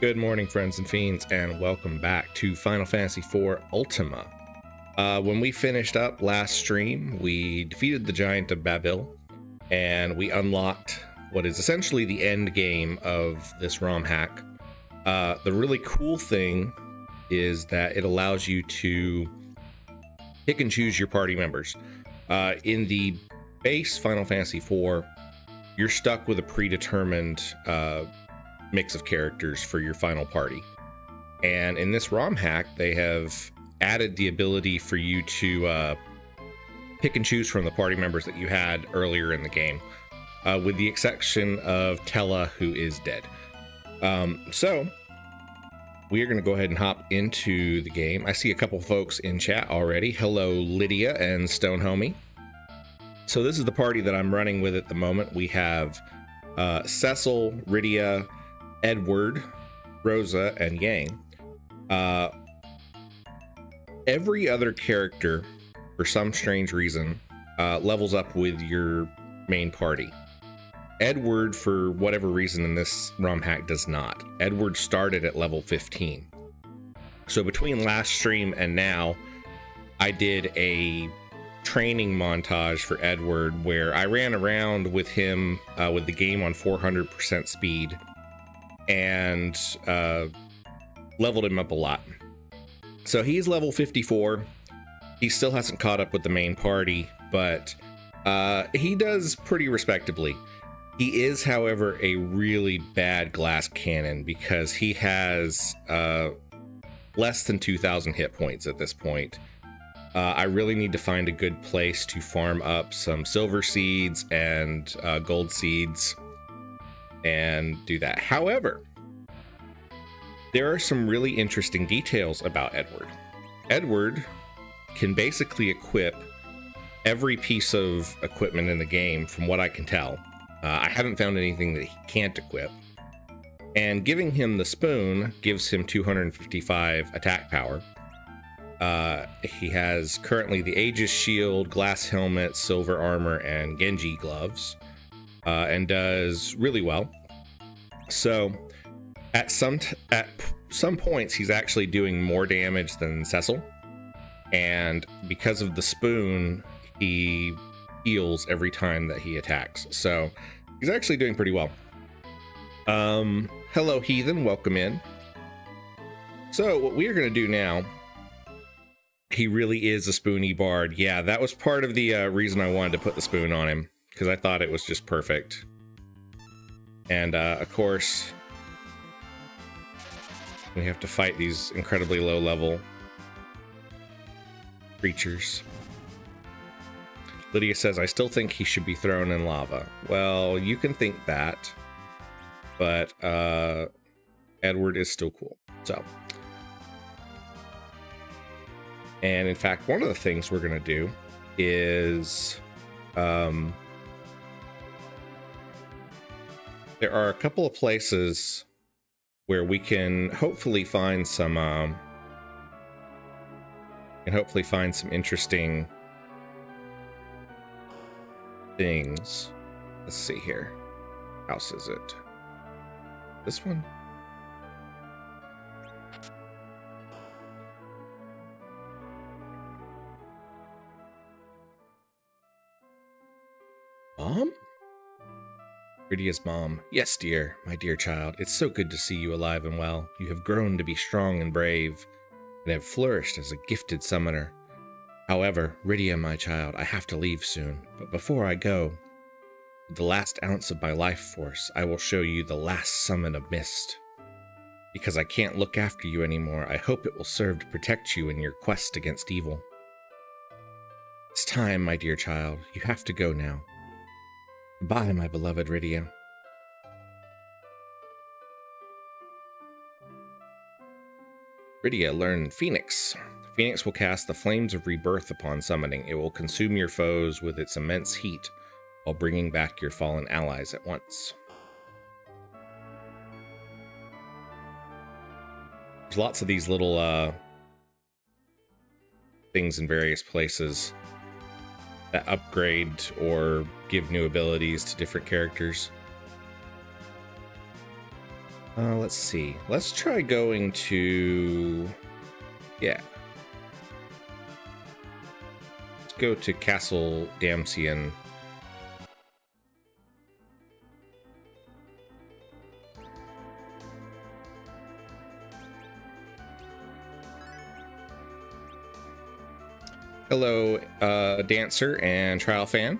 Good morning, friends and fiends, and welcome back to Final Fantasy IV Ultima. When we finished up last stream, we defeated the Giant of Babil, and we unlocked what is essentially the end game of this romhack. The really cool thing is that it allows you to pick and choose your party members. In the base Final Fantasy IV, you're stuck with a predetermined mix of characters for your final party. And in this ROM hack, they have added the ability for you to pick and choose from the party members that you had earlier in the game, with the exception of Tella, who is dead. So we are going to go ahead and hop into the game. I see a couple folks in chat already. Hello, Lydia and Stone Homie. So this is the party that I'm running with at the moment. We have Cecil, Rydia, Edward, Rosa, and Yang. Every other character, for some strange reason, levels up with your main party. Edward, for whatever reason in this ROM hack, does not. Edward started at level 15. So between last stream and now, I did a training montage for Edward where I ran around with him with the game on 400% speed and leveled him up a lot. So he's level 54. He still hasn't caught up with the main party, but he does pretty respectably. He is, however, a really bad glass cannon because he has less than 2,000 hit points at this point. I really need to find a good place to farm up some silver seeds and gold seeds and do that. However, there are some really interesting details about Edward. Edward can basically equip every piece of equipment in the game, from what I can tell. I haven't found anything that he can't equip. And giving him the spoon gives him 255 attack power. He has currently the Aegis shield, glass helmet, silver armor, and Genji gloves, and does really well. So at some points, he's actually doing more damage than Cecil, and because of the spoon, he heals every time that he attacks. So he's actually doing pretty well. Hello, Heathen, welcome in. So what we are going to do now, he really is a spoony bard. Yeah, that was part of the reason I wanted to put the spoon on him, because I thought it was just perfect. And of course, we have to fight these incredibly low level creatures. Lydia says, I still think he should be thrown in lava. Well, you can think that, but Edward is still cool. So, and in fact, one of the things we're going to do is there are a couple of places where we can hopefully find some interesting things. Let's see here. House is it? This one? Mom? Rydia's mom. Yes, dear, my dear child. It's so good to see you alive and well. You have grown to be strong and brave, and have flourished as a gifted summoner. However, Rydia, my child, I have to leave soon. But before I go, with the last ounce of my life force, I will show you the last summon of mist. Because I can't look after you anymore, I hope it will serve to protect you in your quest against evil. It's time, my dear child. You have to go now. Goodbye, my beloved Rydia. Rydia learned Phoenix. Phoenix will cast the flames of rebirth upon summoning. It will consume your foes with its immense heat, while bringing back your fallen allies at once. There's lots of these little things in various places that upgrade or give new abilities to different characters. Let's see. Let's try going to... Yeah. Let's go to Castle Damsian. Hello, Dancer and Trial Fan.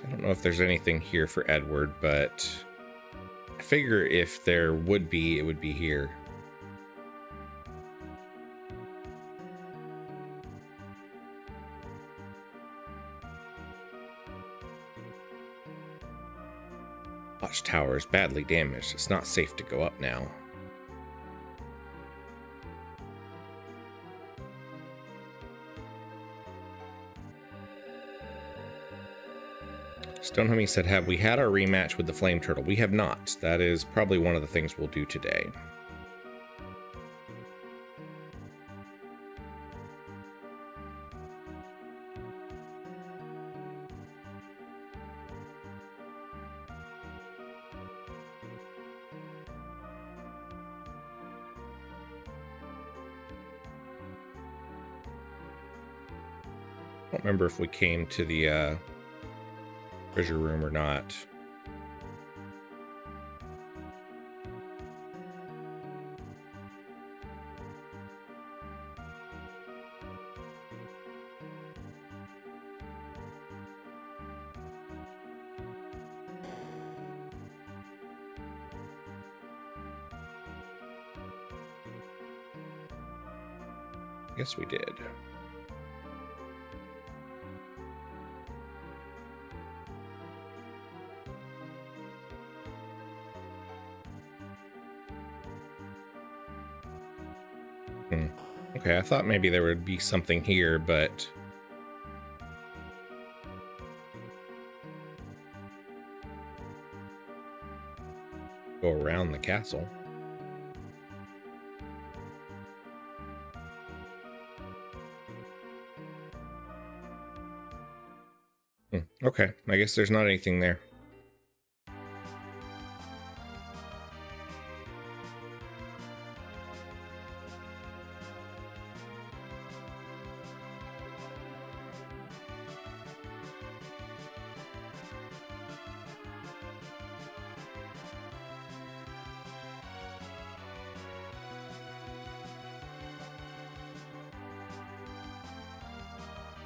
I don't know if there's anything here for Edward, but I figure if there would be, it would be here. Watchtower is badly damaged. It's not safe to go up now. Stonehummy said, have we had our rematch with the Flame Turtle? We have not. That is probably one of the things we'll do today. I don't remember if we came to the treasure room or not. I guess we did. Okay, I thought maybe there would be something here, but... Go around the castle. Okay, I guess there's not anything there.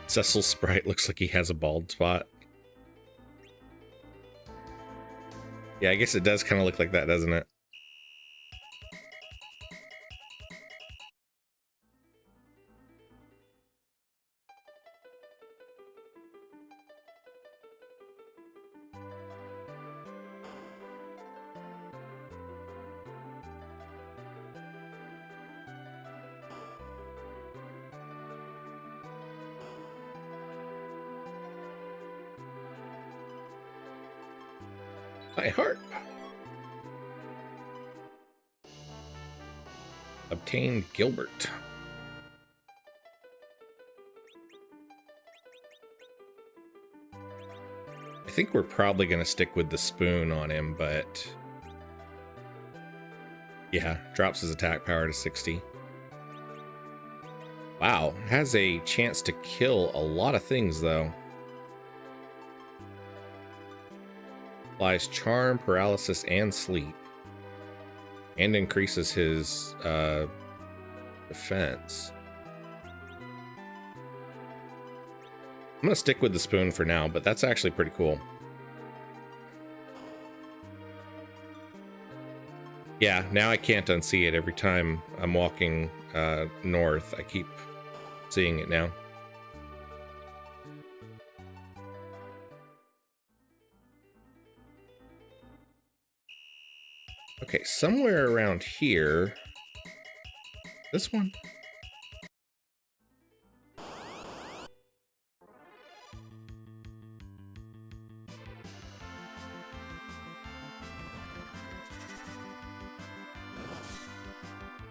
Cecil's sprite looks like he has a bald spot. Yeah, I guess it does kind of look like that, doesn't it? My heart. Obtained Gilbert. I think we're probably going to stick with the spoon on him, but... Yeah, drops his attack power to 60. Wow, has a chance to kill a lot of things, though. Applies charm, paralysis, and sleep. And increases his defense. I'm going to stick with the spoon for now, but that's actually pretty cool. Yeah, now I can't unsee it. Every time I'm walking north, I keep seeing it now. Okay, somewhere around here. This one?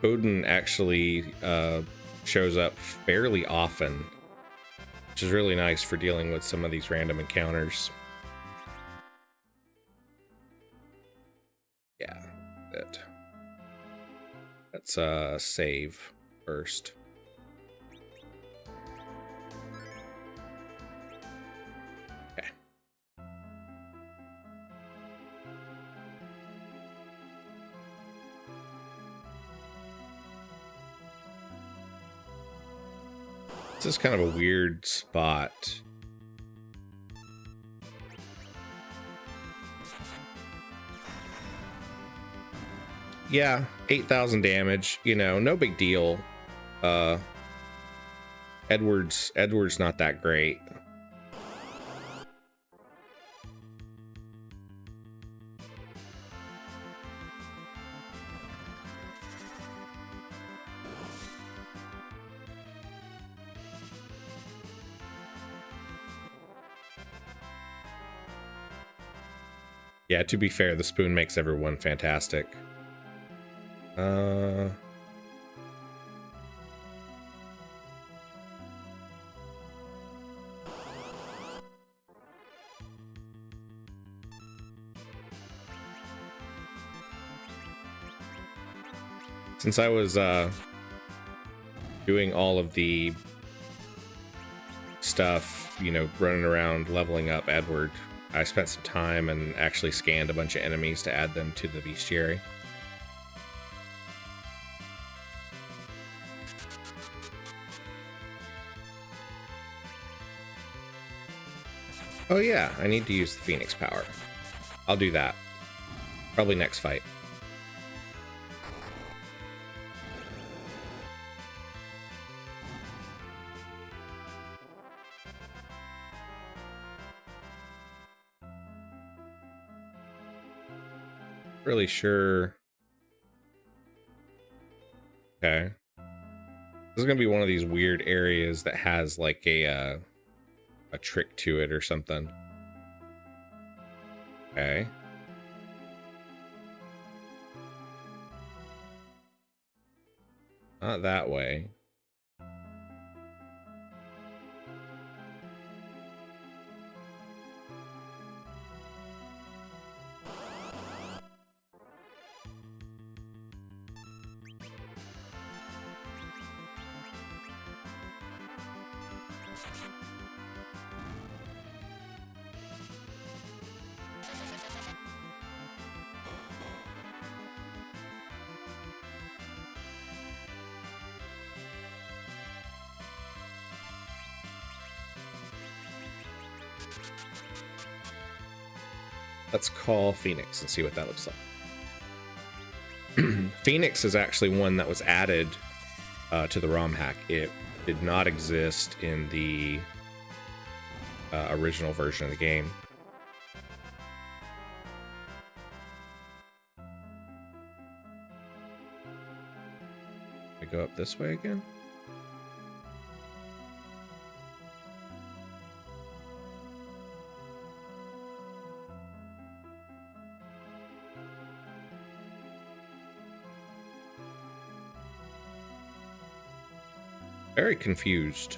Odin actually shows up fairly often, which which is really nice for dealing with some of these random encounters. Yeah, it. Let's save first. Okay. This is kind of a weird spot. Yeah, 8,000 damage, you know, no big deal. Edward's not that great. Yeah, to be fair, the spoon makes everyone fantastic. Since I was doing all of the stuff, you know, running around leveling up Edward, I spent some time and actually scanned a bunch of enemies to add them to the bestiary. Oh yeah, I need to use the Phoenix power. I'll do that. Probably next fight. Really sure. Okay. This is gonna be one of these weird areas that has like a trick to it or something. Okay. Not that way. Let's call Phoenix and see what that looks like. Phoenix is actually one that was added to the ROM hack. It did not exist in the original version of the game. We go up this way again. Very confused.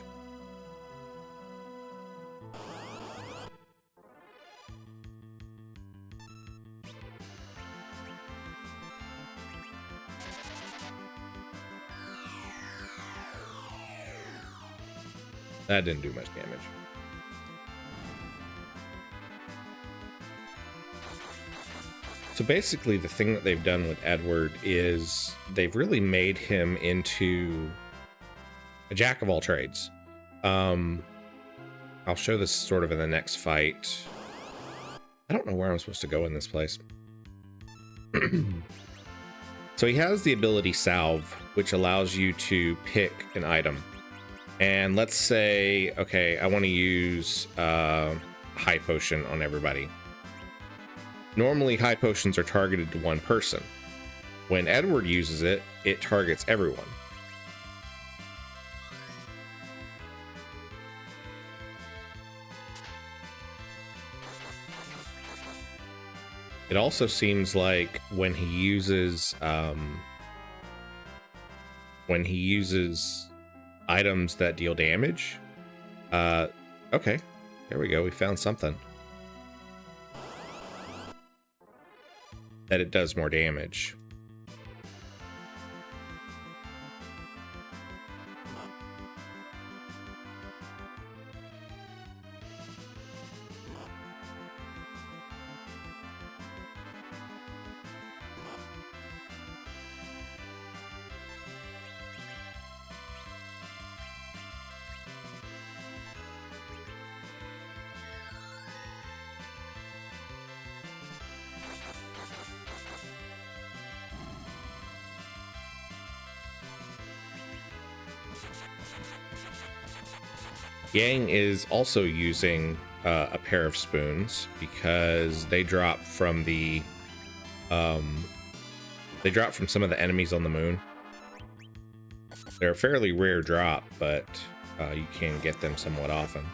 That didn't do much damage. So basically the thing that they've done with Edward is they've really made him into a jack of all trades. I'll show this sort of in the next fight. I don't know where I'm supposed to go in this place. So he has the ability Salve, which allows you to pick an item. And let's say, okay, I want to use high potion on everybody. Normally high potions are targeted to one person. When Edward uses it, it targets everyone. It also seems like when he uses items that deal damage, Okay. There we go. We found something. That it does more damage. Yang is also using a pair of spoons because they drop from the they drop from some of the enemies on the moon. They're a fairly rare drop, but you can get them somewhat often.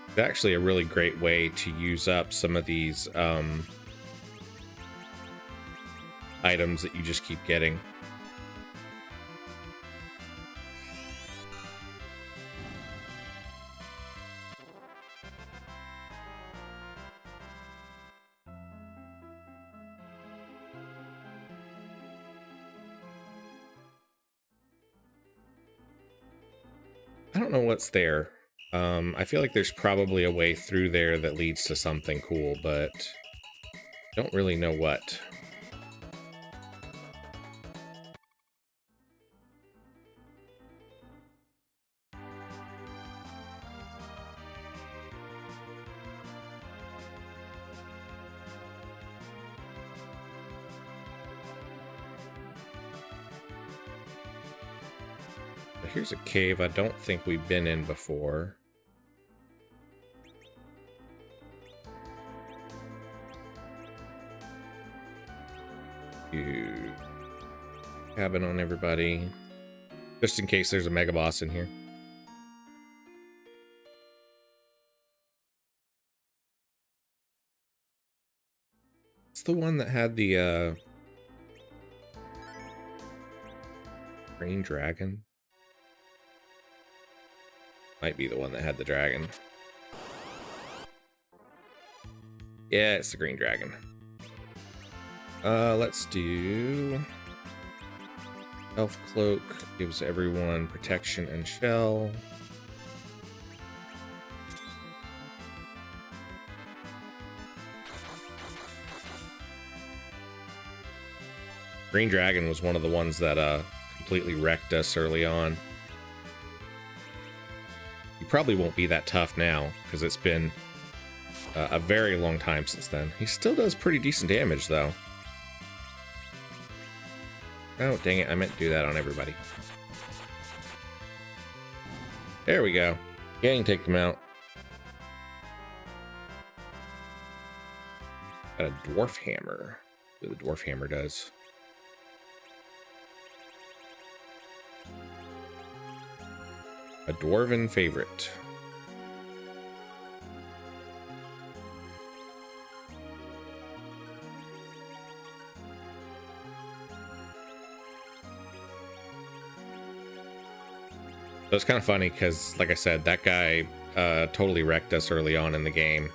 It's actually a really great way to use up some of these items that you just keep getting. I don't know what's there. I feel like there's probably a way through there that leads to something cool, but don't really know what. But here's a cave I don't think we've been in before. Cabin on everybody, just in case there's a mega boss in here. It's the one that had the green dragon. Might be the one that had the dragon. Yeah, it's the green dragon. Let's do Elf Cloak, gives everyone protection and shell. Green Dragon was one of the ones that completely wrecked us early on. He probably won't be that tough now, because it's been a very long time since then. He still does pretty decent damage, though. Oh, dang it, I meant to do that on everybody. There we go. Gang, take him out. Got a dwarf hammer. What the dwarf hammer does. A dwarven favorite. So it's kind of funny because, like I said, that guy totally wrecked us early on in the game.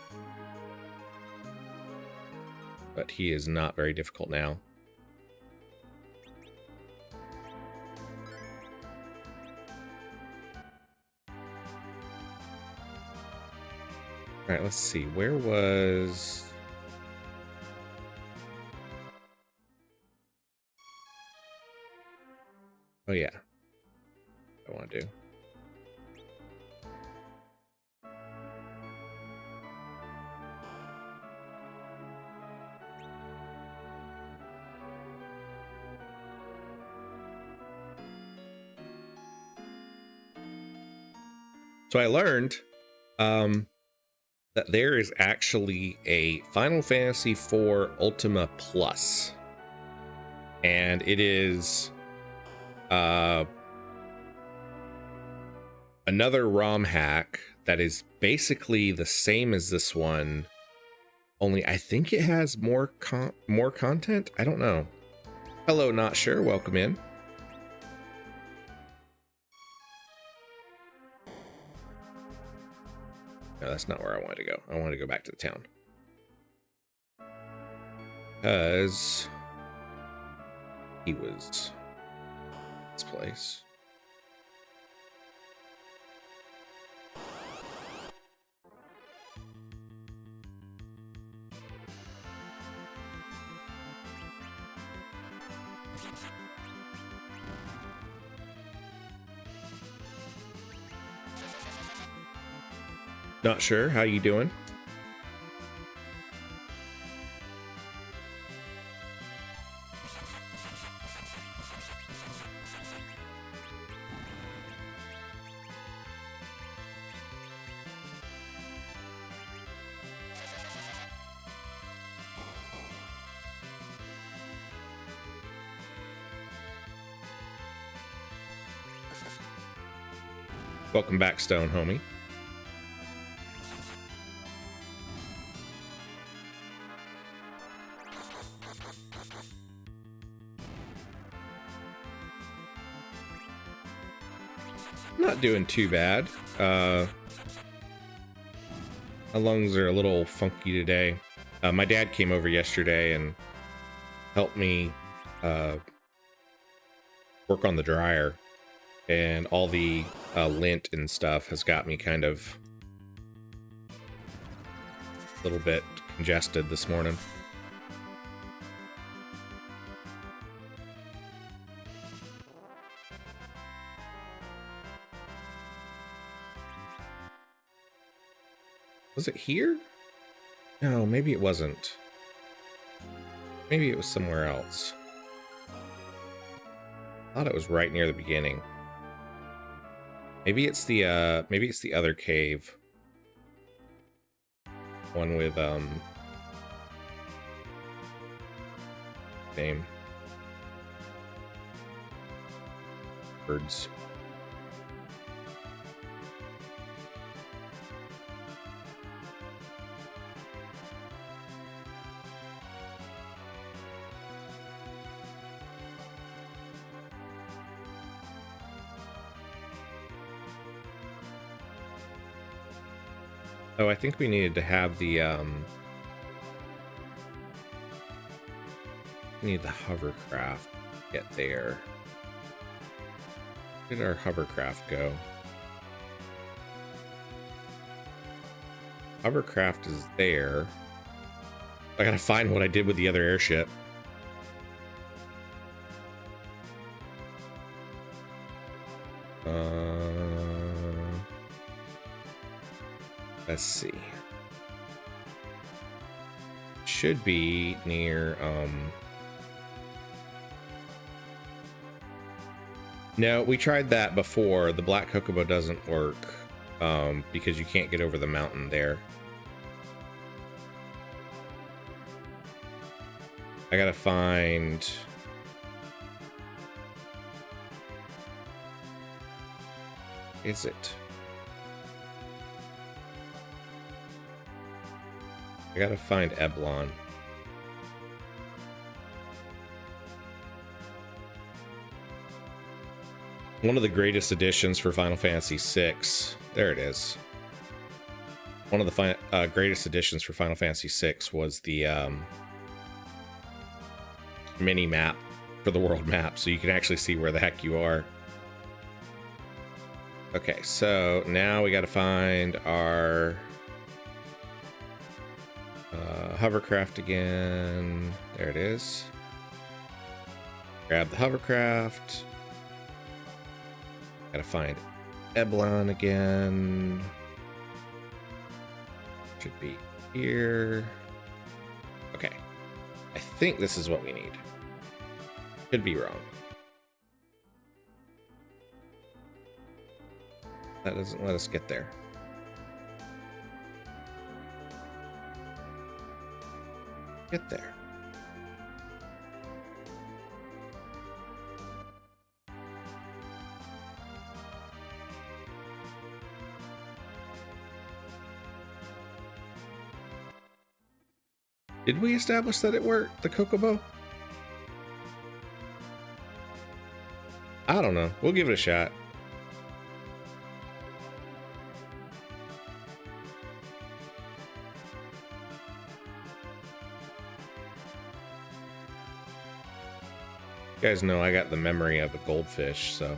But he is not very difficult now. All right, let's see. Where was... Oh, yeah. I want to do. So I learned that there is actually a Final Fantasy IV Ultima Plus. and it is another ROM hack that is basically the same as this one, only I think it has more content. I don't know. Hello, not sure. Welcome in. No, that's not where I wanted to go. I wanted to go back to the town. Because he was this place. Not sure. How you doing? Welcome back, Stone homie. Not doing too bad. My lungs are a little funky today. My dad came over yesterday and helped me work on the dryer, and all the lint and stuff has got me kind of a little bit congested this morning. Was it here? No, maybe it wasn't. Maybe it was somewhere else. I thought it was right near the beginning. Maybe it's the other cave. One with name. Birds. Oh, I think we needed to have the we need the hovercraft to get there. Where did our hovercraft go? Hovercraft is there. I gotta find what I did with the other airship. Let's see. Should be near, no, we tried that before. The Black Chocobo doesn't work, because you can't get over the mountain there. I gotta find... Is it? I gotta find Eblon. One of the greatest additions for Final Fantasy VI. There it is. One of the greatest additions for Final Fantasy VI was the mini map for the world map, so you can actually see where the heck you are. Okay, so now we gotta find our hovercraft again. There it is. Grab the hovercraft. Gotta find Eblon again. Should be here. Okay. I think this is what we need. Could be wrong. That doesn't let us get there. Get there. Did we establish that it worked, the Kokobo? I don't know. We'll give it a shot. You guys know I got the memory of a goldfish, so...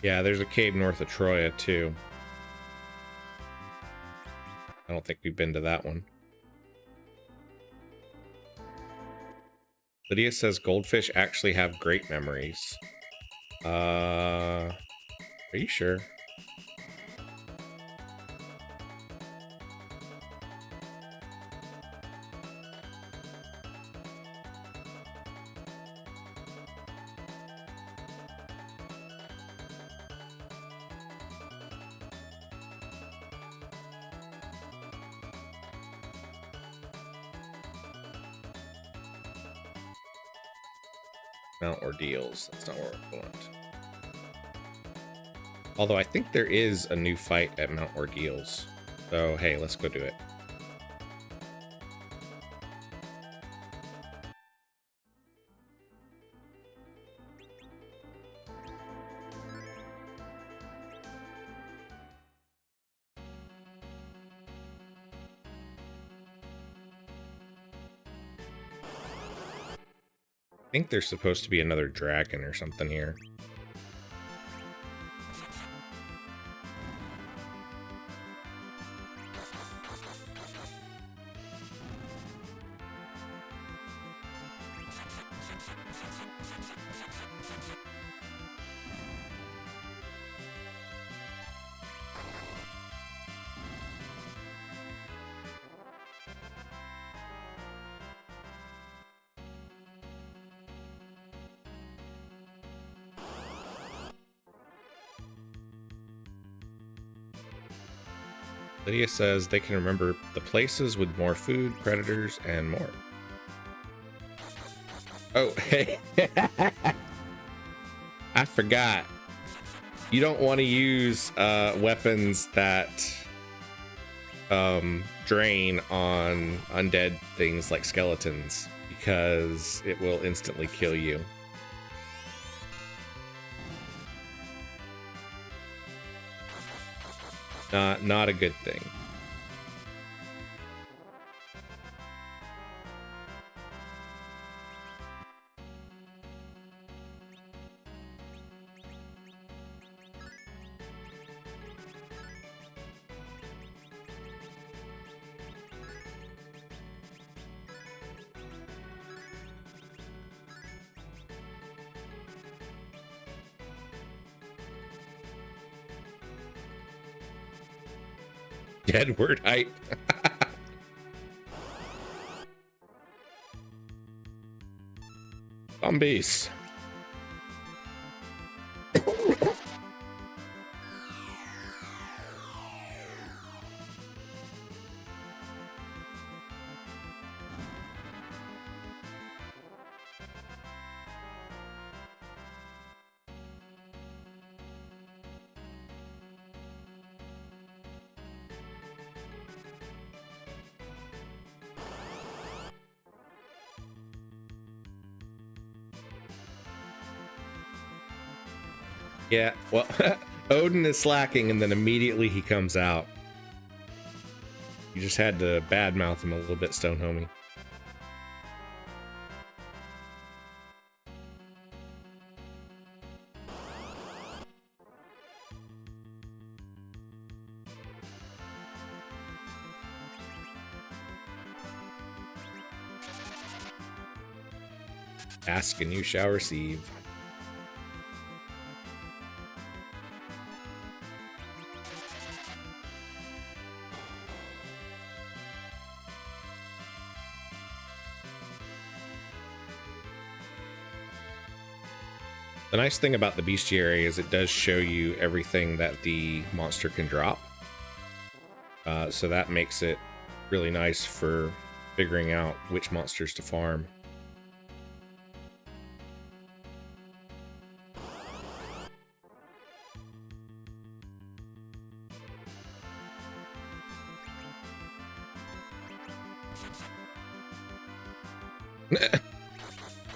Yeah, there's a cave north of Troya, too. I don't think we've been to that one. Lydia says goldfish actually have great memories. Are you sure? Mount Ordeals. That's not where we're going. Although I think there is a new fight at Mount Ordeals. So, hey, let's go do it. I think there's supposed to be another dragon or something here. Lydia says they can remember the places with more food, predators, and more. Oh, hey. I forgot. You don't want to use weapons that drain on undead things like skeletons, because it will instantly kill you. Not a good thing. Edward hype. Zombies. Yeah, well, Odin is slacking and then immediately he comes out. You just had to badmouth him a little bit, Stone Homie. Ask and you shall receive. The nice thing about the bestiary is it does show you everything that the monster can drop. So that makes it really nice for figuring out which monsters to farm.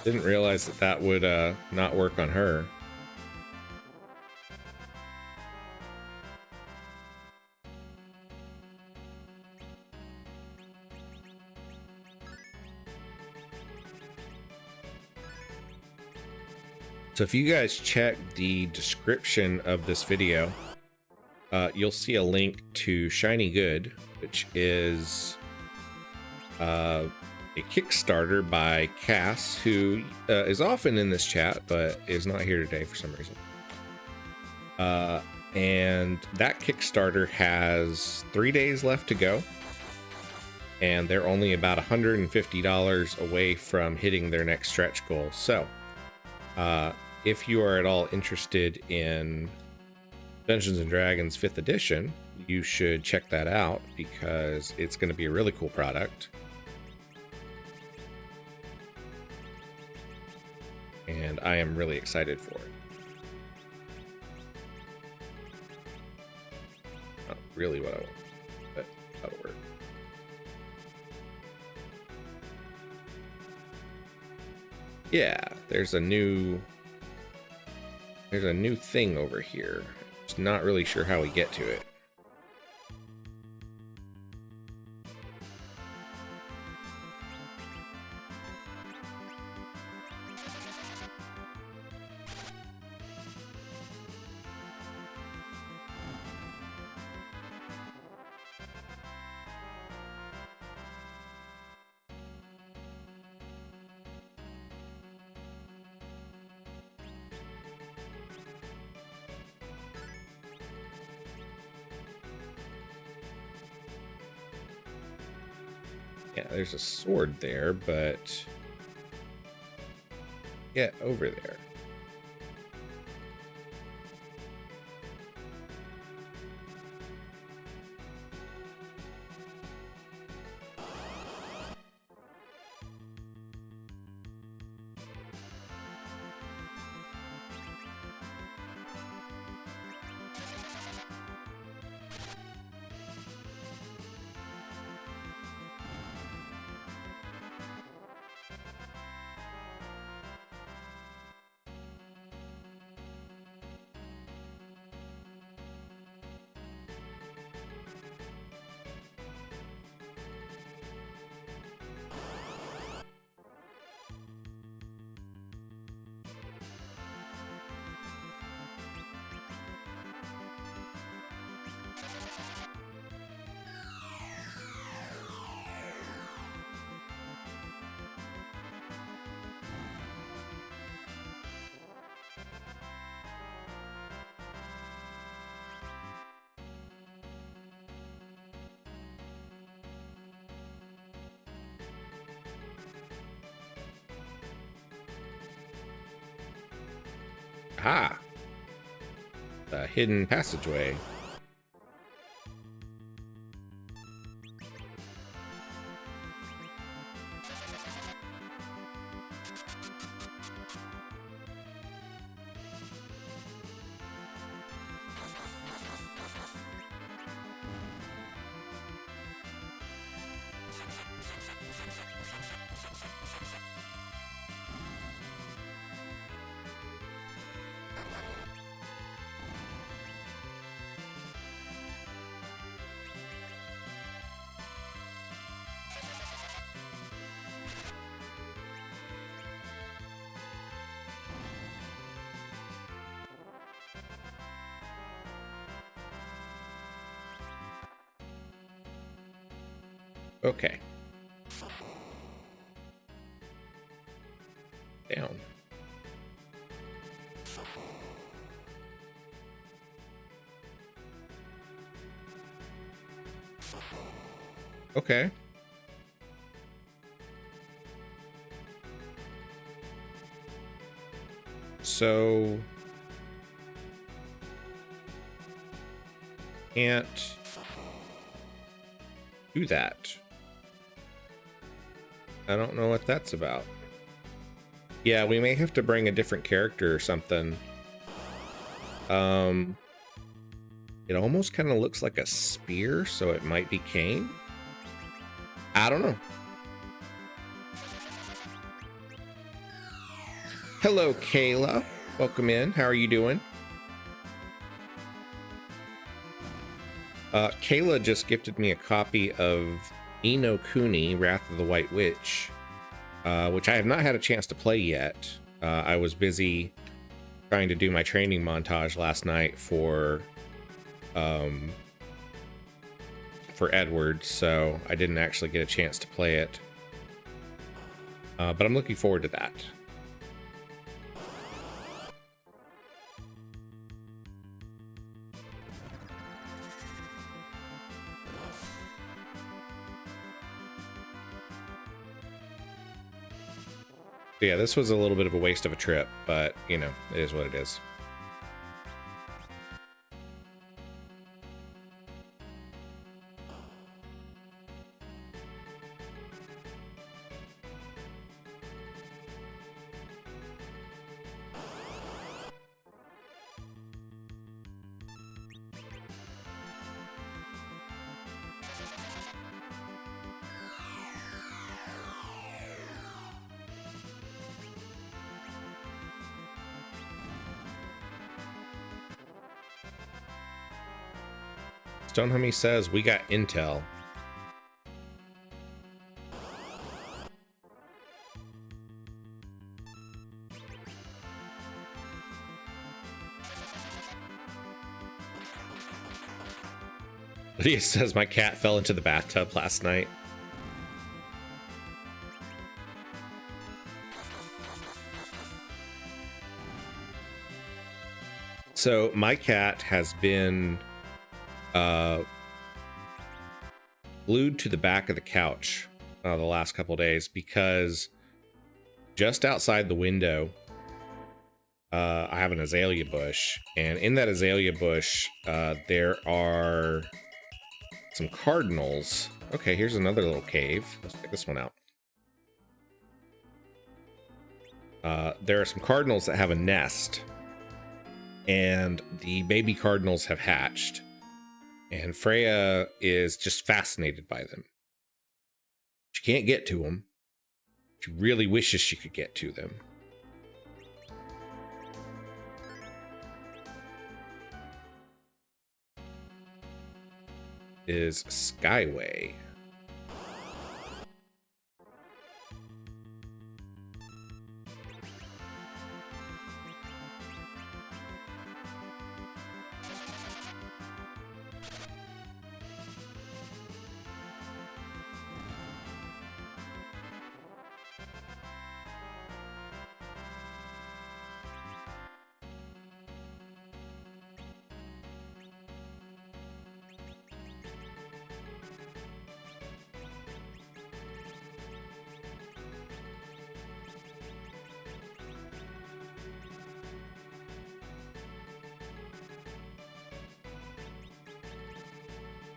Didn't realize that that would not work on her. So if you guys check the description of this video, you'll see a link to Shiny Good, which is a Kickstarter by Cass, who is often in this chat, but is not here today for some reason. And that Kickstarter has 3 days left to go. And they're only about $150 away from hitting their next stretch goal. So, if you are at all interested in Dungeons and Dragons 5th edition, you should check that out because it's going to be a really cool product. And I am really excited for it. Not really what I want, but that'll work. Yeah, there's a new thing over here. Just not really sure how we get to it. Yeah, there's a sword there, but get over there. Ah, the hidden passageway. Okay. Okay. So can't do that. I don't know what that's about. Yeah, we may have to bring a different character or something. It almost kind of looks like a spear, so it might be Cain. I don't know. Hello, Kayla. Welcome in. How are you doing? Kayla just gifted me a copy of Ino Kuni, Wrath of the White Witch, which I have not had a chance to play yet. I was busy trying to do my training montage last night for Edward, so I didn't actually get a chance to play it. But I'm looking forward to that. Yeah, this was a little bit of a waste of a trip, but you know, it is what it is. Stonehummy says we got intel. Lydia says my cat fell into the bathtub last night. So my cat has been glued to the back of the couch the last couple days because just outside the window I have an azalea bush, and in that azalea bush there are some cardinals. Okay, here's another little cave. Let's check this one out. There are some cardinals that have a nest, and the baby cardinals have hatched. And Freya is just fascinated by them. She can't get to them. She really wishes she could get to them. Is Skyway.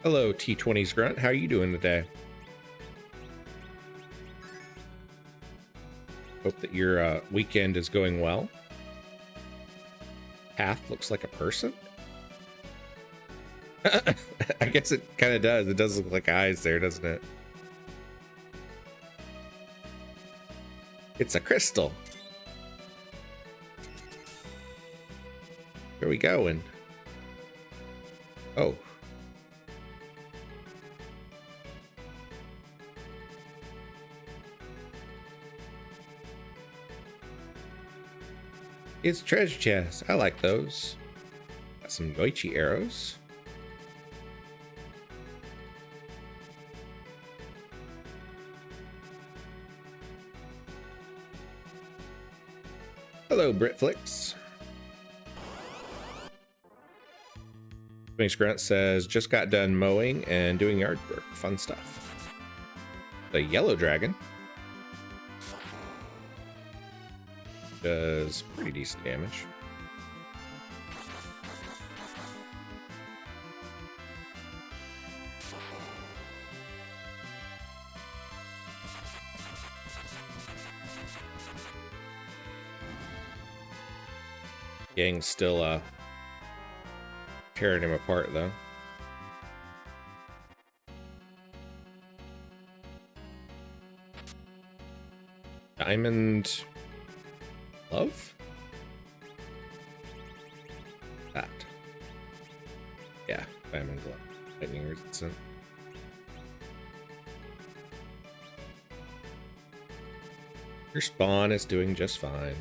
Hello, T20's Grunt. How are you doing today? Hope that your weekend is going well. Path looks like a person. I guess it kind of does. It does look like eyes there, doesn't it? It's a crystal. Where are we going? Oh. It's treasure chests. I like those. Got some Yoichi arrows. Hello, Britflix. Sphinx Grunt says, just got done mowing and doing yard work. Fun stuff. The yellow dragon does pretty decent damage. Gang's still tearing him apart though. Diamond Love? That. Yeah, Diamond Glove. Lightning resistant. Your spawn is doing just fine.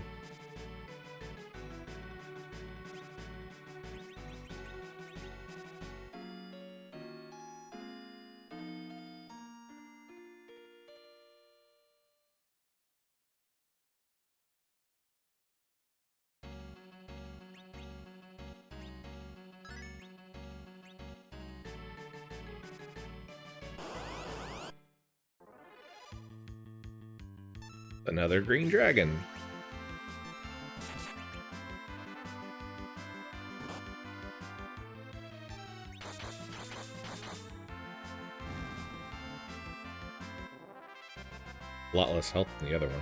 Another green dragon. A lot less health than the other one.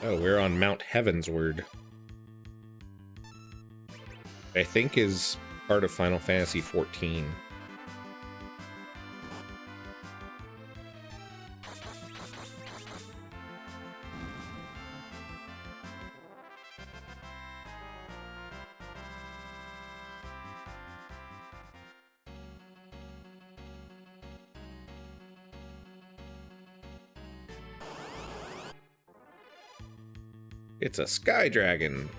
Oh, we're on Mount Heavensward. I think is part of Final Fantasy XIV. It's a sky dragon.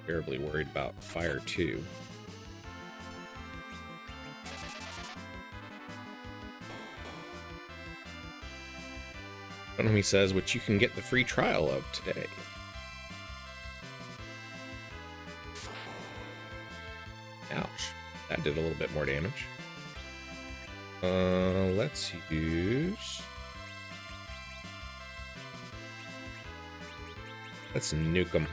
Terribly worried about fire too. Enemy says, which you can get the free trial of today. Ouch. That did a little bit more damage. Let's use... Let's nuke them.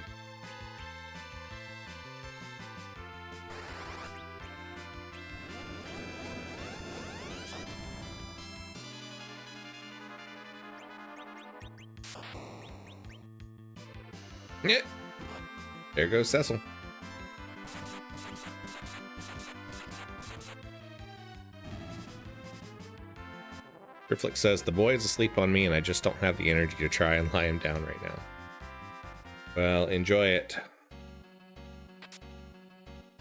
Yeah. There goes Cecil. Reflex says, the boy is asleep on me and I just don't have the energy to try and lie him down right now. Well, enjoy it.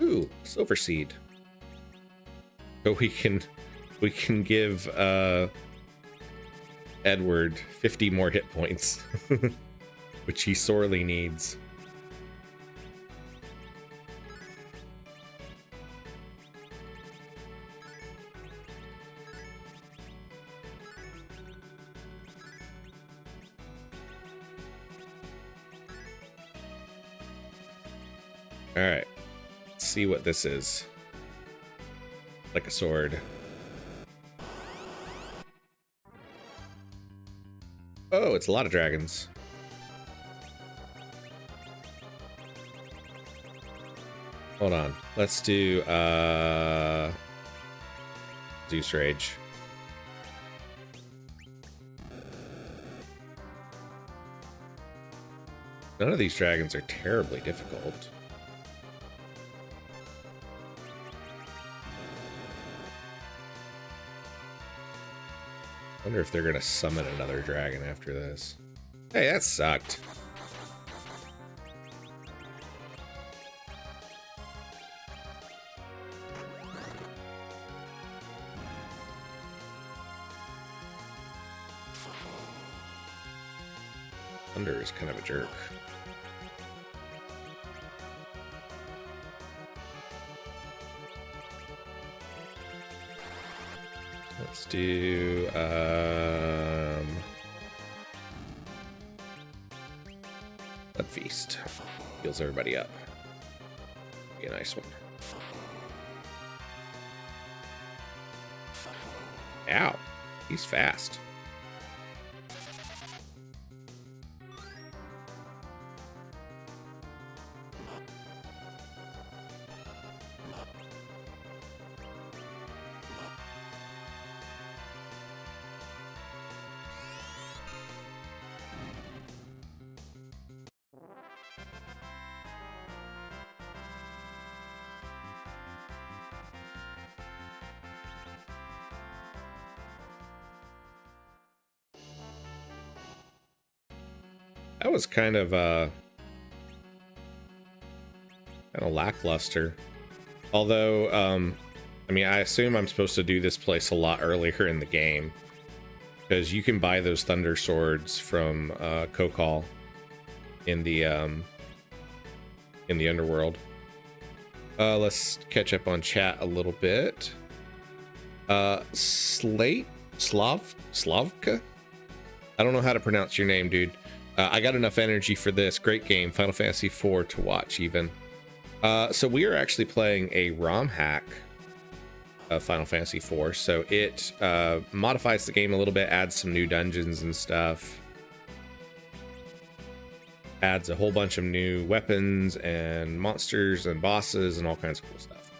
Ooh, Silver Seed. So we can give Edward 50 more hit points, which he sorely needs. All right, let's see what this is. Like a sword. Oh, it's a lot of dragons. Hold on. Let's do Zeus Rage. None of these dragons are terribly difficult. Wonder if they're gonna summon another dragon after this. Hey, that sucked. Thunder is kind of a jerk. Let's do a feast. Heals everybody up. Be a nice one. Ow, he's fast. That was kind of lackluster. Although, I mean, I assume I'm supposed to do this place a lot earlier in the game, because you can buy those thunder swords from Kokal in the underworld. Let's catch up on chat a little bit. Slavka? I don't know how to pronounce your name, dude. I got enough energy for this. Great game. Final Fantasy IV to watch, even. So we are actually playing a ROM hack of Final Fantasy IV. So it modifies the game a little bit, adds some new dungeons and stuff. Adds a whole bunch of new weapons and monsters and bosses and all kinds of cool stuff.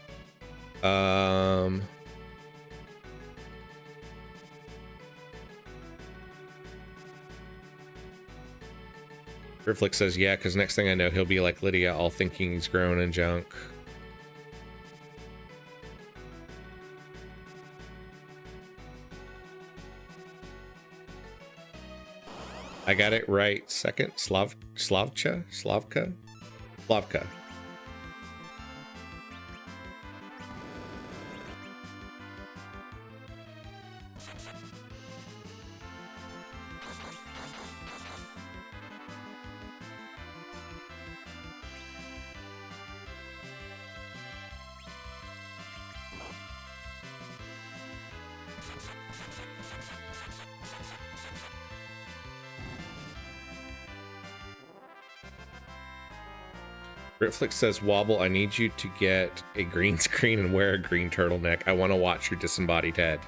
Reflex says, yeah, because next thing I know, he'll be like Lydia, all thinking he's grown and junk. I got it right. Second, Slavka. Britflix says, Wobble, I need you to get a green screen and wear a green turtleneck. I want to watch your disembodied head.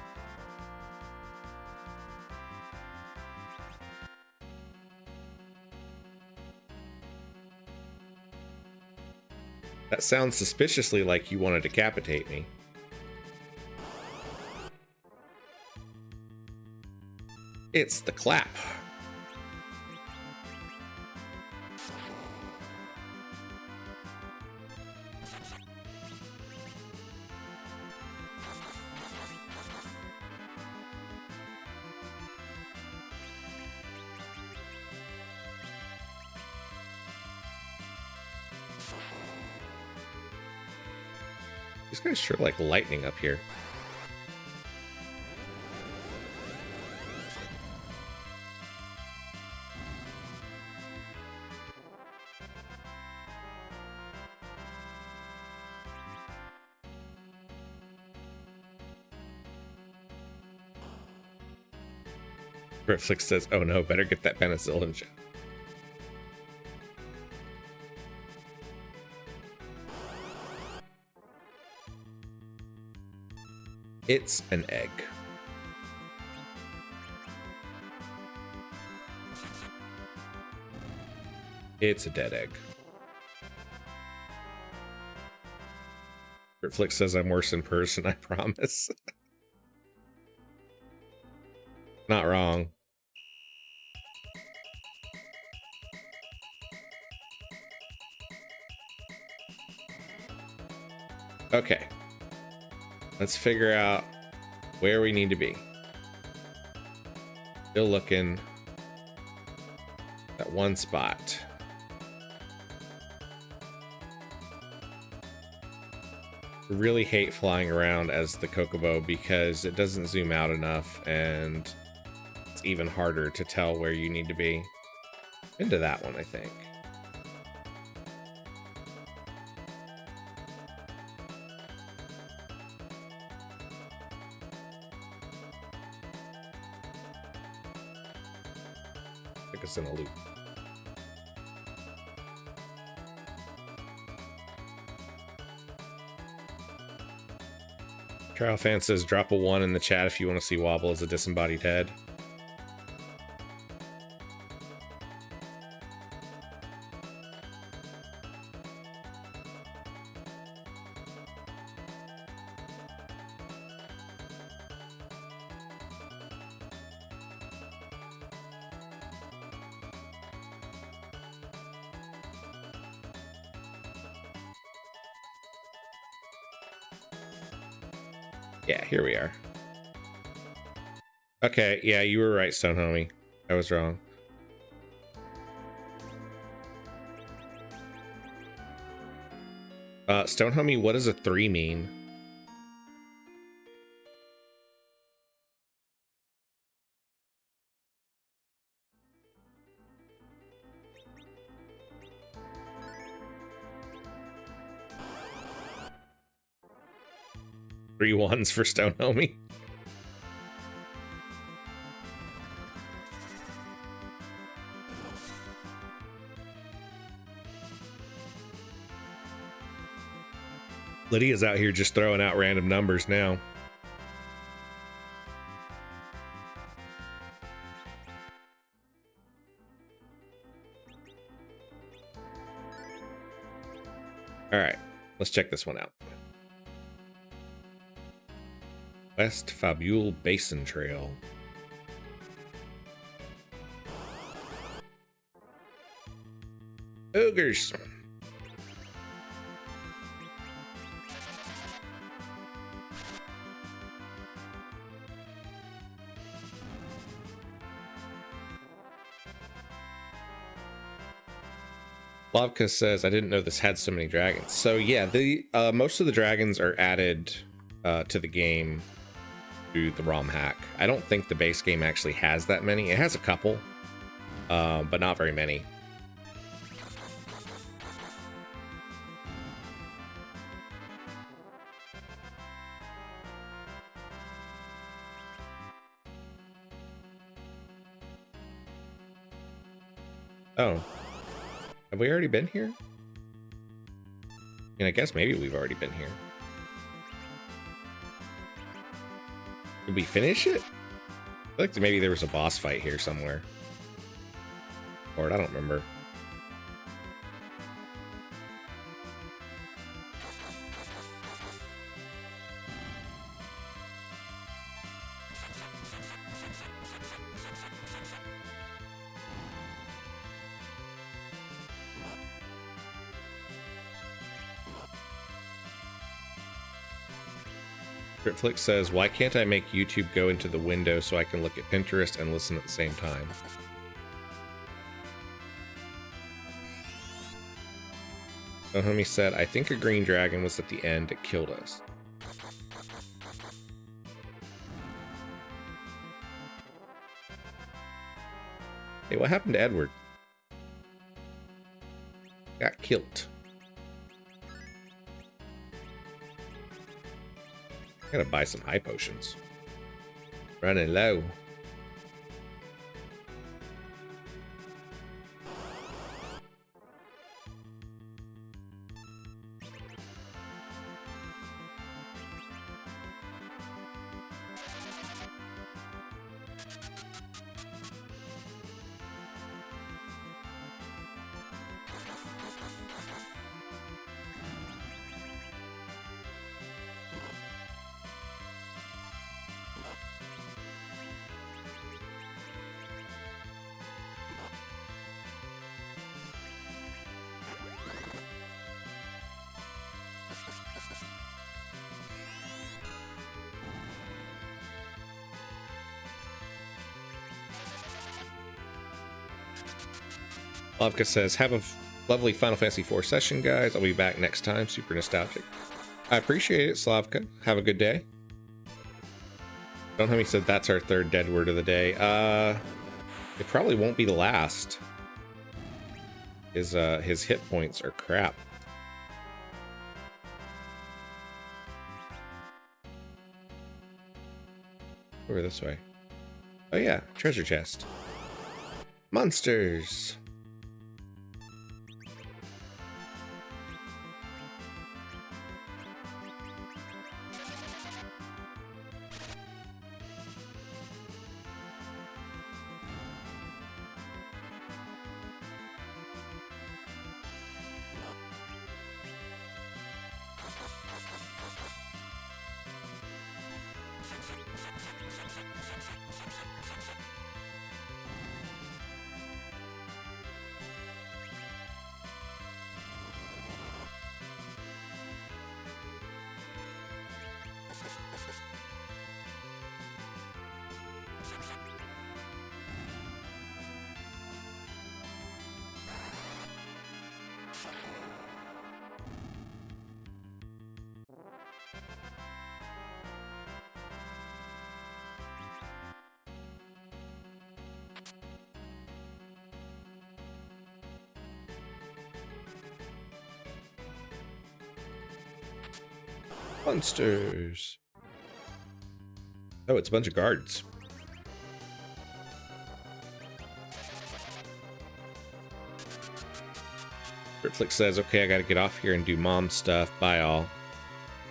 That sounds suspiciously like you want to decapitate me. It's the clap. These guys sure like lightning up here. Netflix says, oh no, better get that penicillin shot. It's an egg. It's a dead egg. Netflix says I'm worse in person, I promise. Not wrong. Okay. Let's figure out where we need to be. Still looking at one spot. I really hate flying around as the Chocobo because it doesn't zoom out enough and it's even harder to tell where you need to be. Into that one, I think. Took us in a loop. Trial Fan says drop a 1 in the chat if you want to see Wobble as a disembodied head. Yeah, here we are. Okay, yeah, you were right, Stone Homie. I was wrong. Stone Homie, what does a 3 mean? Three ones for Stone Homie. Lydia's out here just throwing out random numbers now. All right, let's check this one out. West Fabule Basin Trail. Ogres. Lavka says, I didn't know this had so many dragons. So yeah, the most of the dragons are added to the game through the ROM hack. I don't think the base game actually has that many. It has a couple, but not very many. Oh. Have we already been here? I mean, I guess maybe we've already been here. Did we finish it? I feel like maybe there was a boss fight here somewhere. Or I don't remember. Flick says, why can't I make YouTube go into the window so I can look at Pinterest and listen at the same time? So homie said, I think a green dragon was at the end. It killed us. Hey, what happened to Edward? Got killed. Gotta buy some high potions. Running low. Lavka says, have a lovely Final Fantasy IV session, guys. I'll be back next time. Super nostalgic. I appreciate it, Slavka. Have a good day. Don't have me said that's our third dead word of the day. It probably won't be the last. His hit points are crap. Over this way. Oh yeah, treasure chest. Monsters. Monsters. Oh, it's a bunch of guards. Britflix says, okay, I gotta get off here and do mom stuff. Bye, all.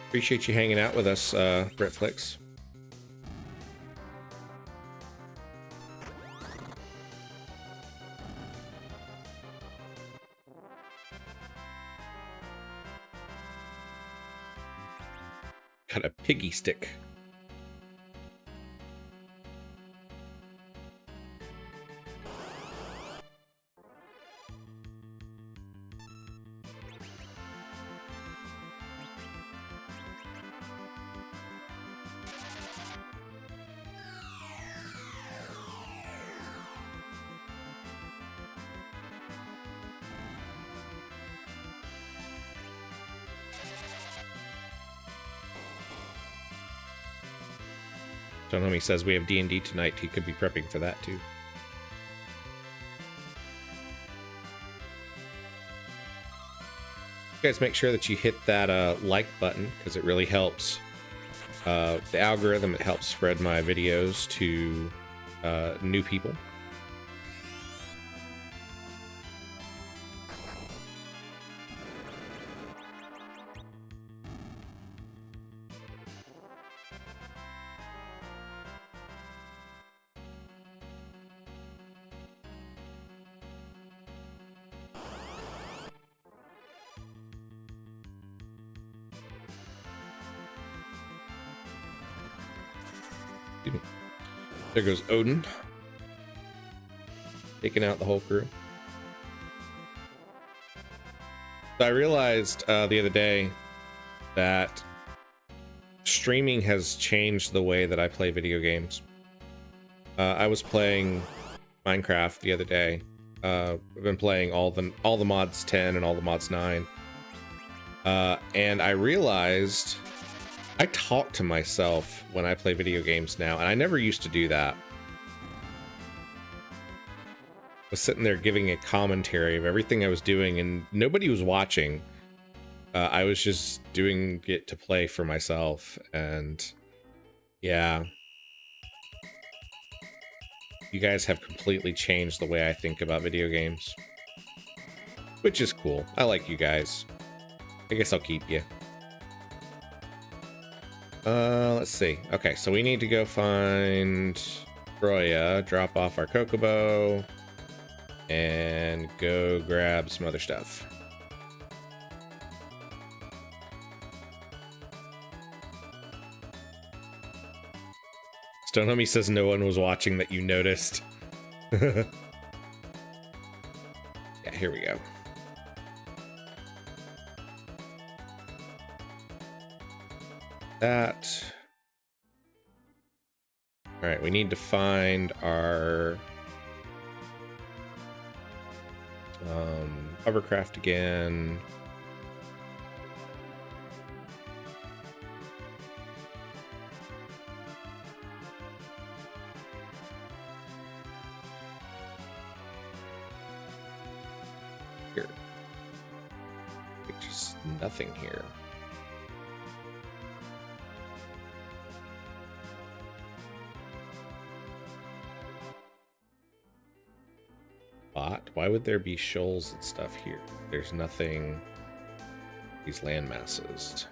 Appreciate you hanging out with us, Britflix. Got a piggy stick. Don't know, he says we have D&D tonight. He could be prepping for that too. You guys make sure that you hit that like button because it really helps the algorithm. It helps spread my videos to new people. There goes Odin, taking out the whole crew. So I realized the other day that streaming has changed the way that I play video games. I was playing Minecraft the other day. I've been playing all the mods 10 and all the mods 9, and I realized I talk to myself when I play video games now, and I never used to do that. I was sitting there giving a commentary of everything I was doing, and nobody was watching. I was just doing it to play for myself, and yeah. You guys have completely changed the way I think about video games, which is cool. I like you guys. I guess I'll keep you. Let's see. Okay, so we need to go find Troya, drop off our Chocobo, and go grab some other stuff. Stonehomie says no one was watching that you noticed. Yeah, here we go. That. All right, we need to find our hovercraft again. Here. There's just nothing here. Spot? Why would there be shoals and stuff here? There's nothing. These land masses.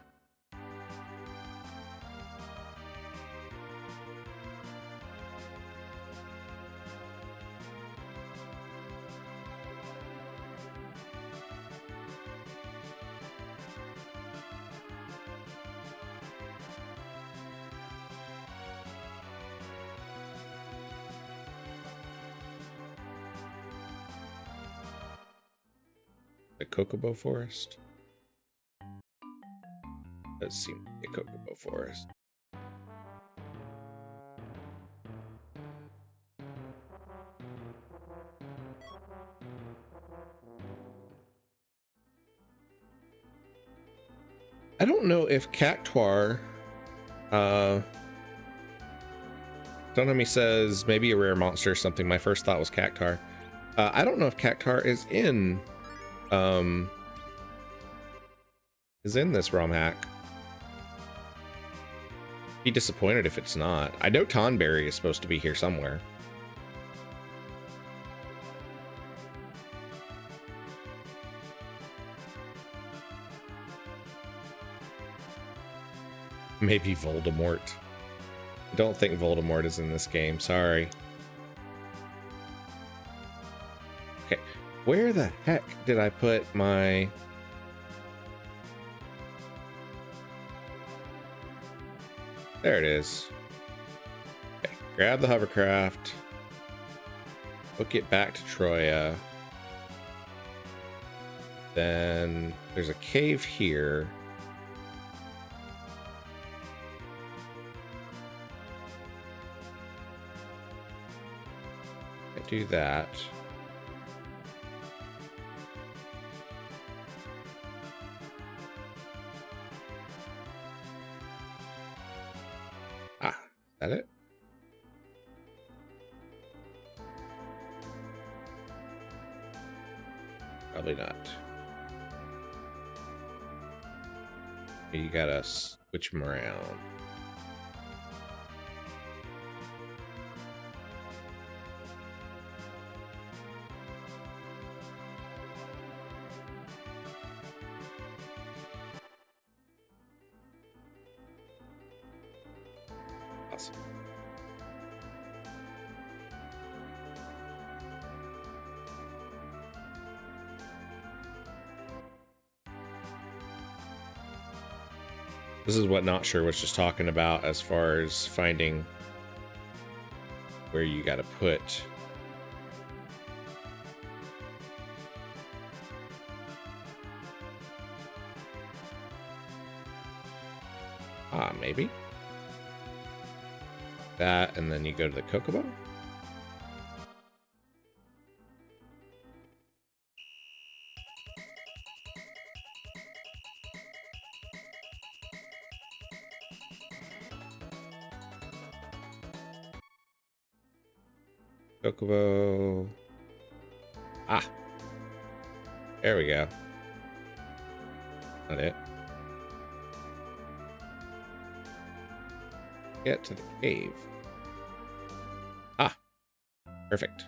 The Kokobo Forest? Does seem to be a Kokobo Forest. I don't know if Cactuar, Donami says maybe a rare monster or something. My first thought was Cactuar. I don't know if Cactuar is in this ROM hack. Be disappointed if it's not. I know Tonberry is supposed to be here somewhere. Maybe Voldemort. I don't think Voldemort is in this game. Sorry. Okay. Where the heck did I put my... There it is. Okay. Grab the hovercraft. Book it back to Troya. Then there's a cave here. Do that. Ah, is that it? Probably not. You gotta switch them around. This is what Not Sure was just talking about as far as finding where you got to put. Maybe. That, and then you go to the Kokobo. Kokobo. Ah. There we go. Not it. Get to the cave. Ah. Perfect.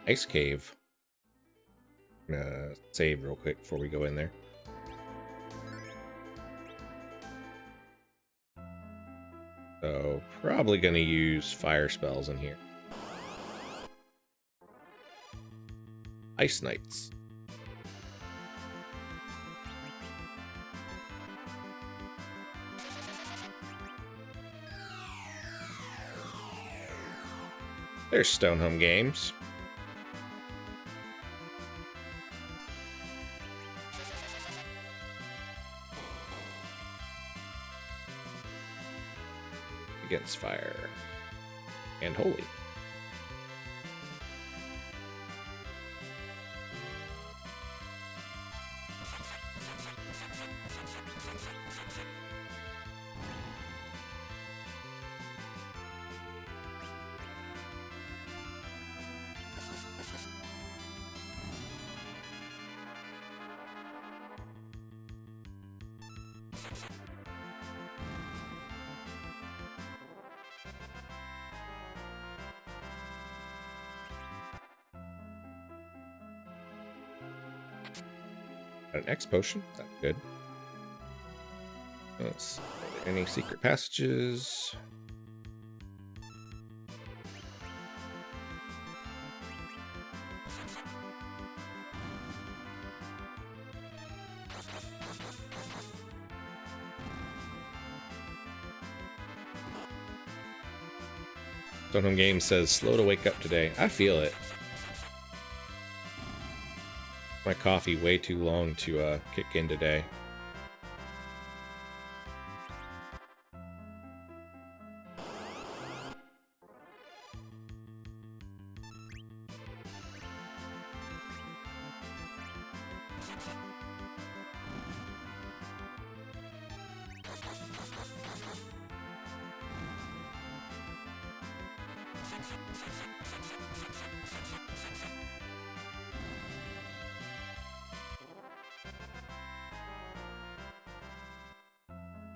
Ice cave. I'm gonna save real quick before we go in there. So, probably gonna use fire spells in here. Ice Knights. There's Stonehome Games. Against fire and holy. Got an X potion. That's good. Let's see. Are there any secret passages? Stoneham Games says, slow to wake up today. I feel it. My coffee way too long to kick in today.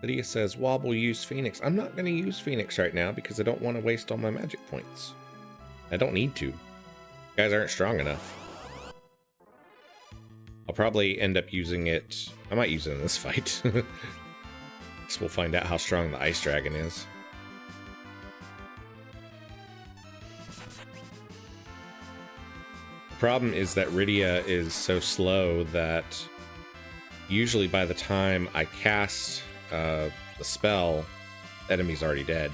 Lydia says, Wobble, use Phoenix. I'm not going to use Phoenix right now because I don't want to waste all my magic points. I don't need to. You guys aren't strong enough. I'll probably end up using it. I might use it in this fight. Guess we'll find out how strong the Ice Dragon is. The problem is that Rydia is so slow that usually by the time I cast the spell, the enemy's already dead.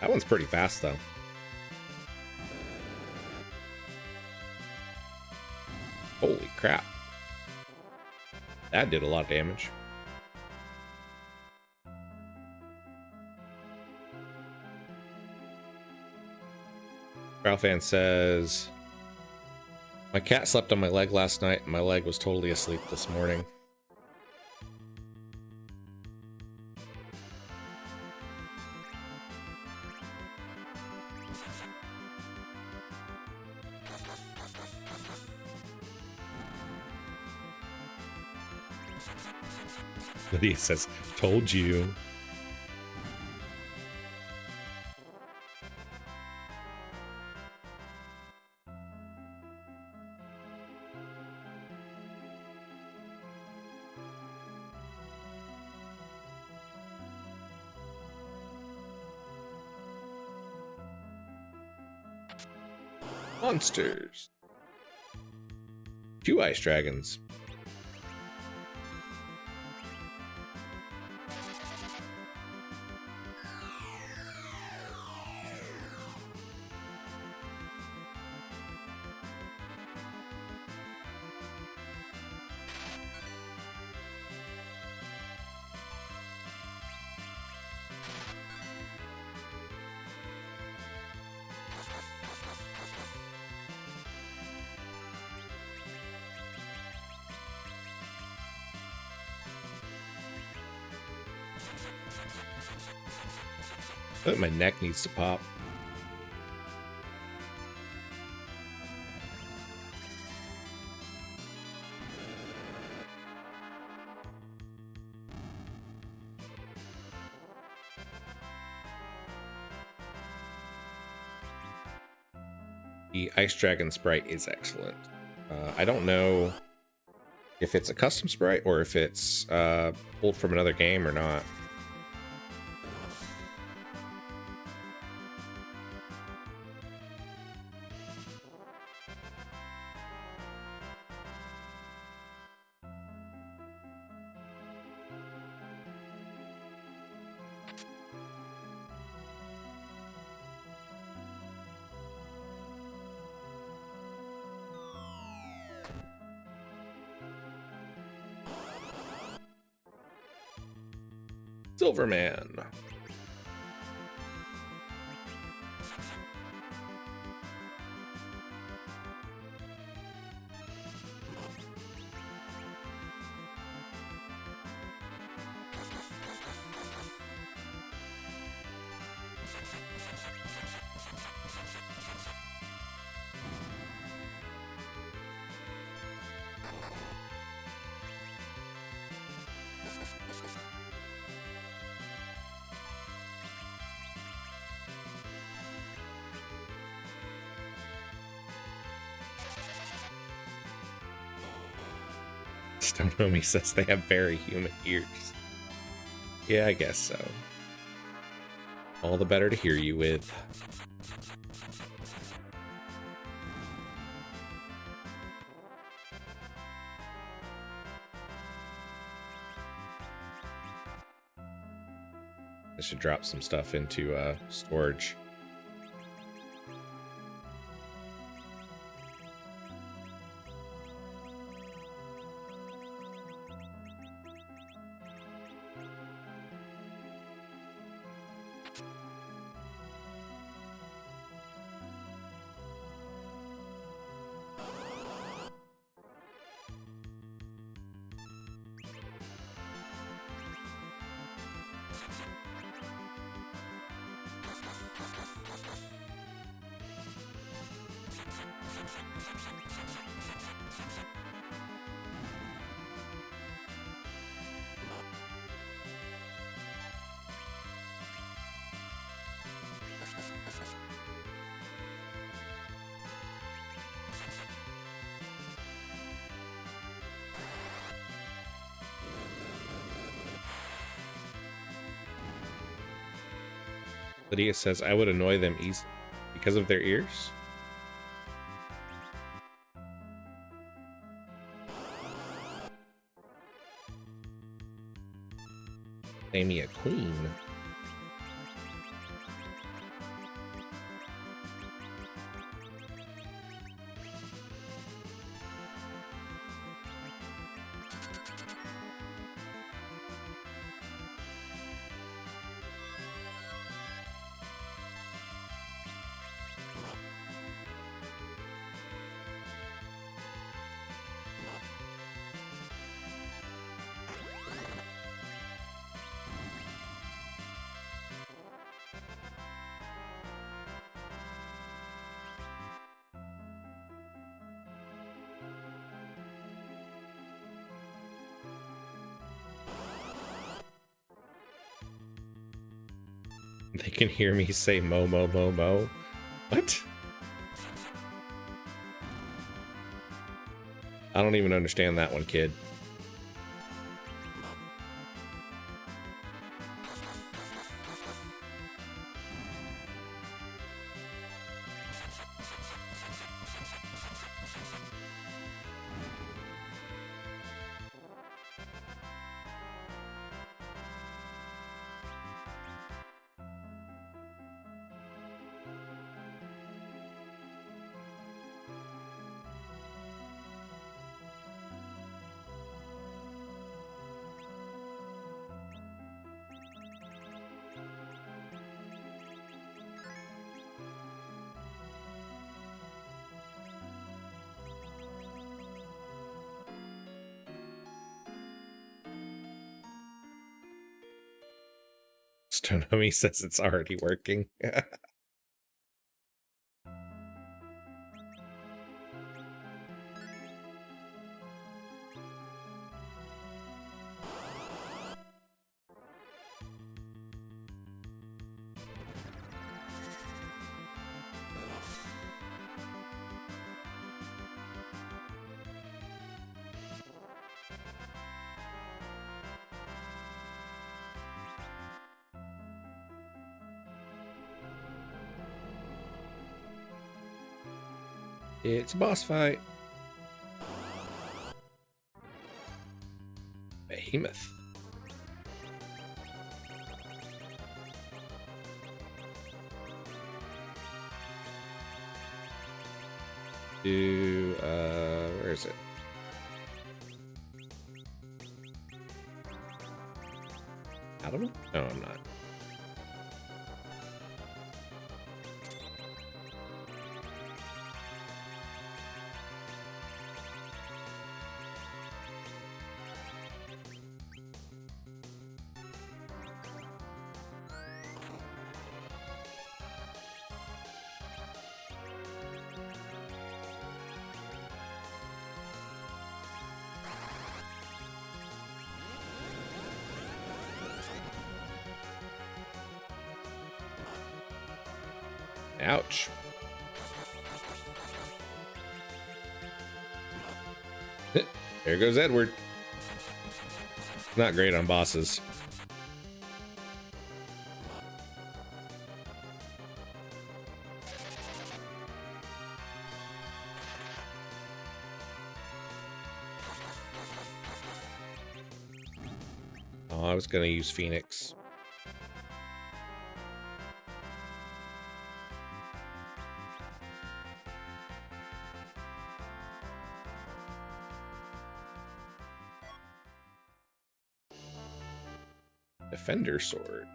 That one's pretty fast though. Holy crap. That did a lot of damage. Crowfan says, my cat slept on my leg last night and my leg was totally asleep this morning. Lydia says, told you. Monsters. 2 ice dragons. I think my neck needs to pop. The Ice Dragon sprite is excellent. I don't know if it's a custom sprite or if it's pulled from another game or not. Silverman. Stonomi says they have very human ears. Yeah, I guess so. All the better to hear you with. I should drop some stuff into storage. Lydia says, I would annoy them easily because of their ears. Amy a queen. They can hear me say mo mo mo mo. What? I don't even understand that one, kid. Stonomi says it's already working. It's a boss fight. Behemoth. Where is it? I don't know. No, I'm not. Ouch. There goes Edward. Not great on bosses. Oh, I was gonna use Phoenix. Defender sword.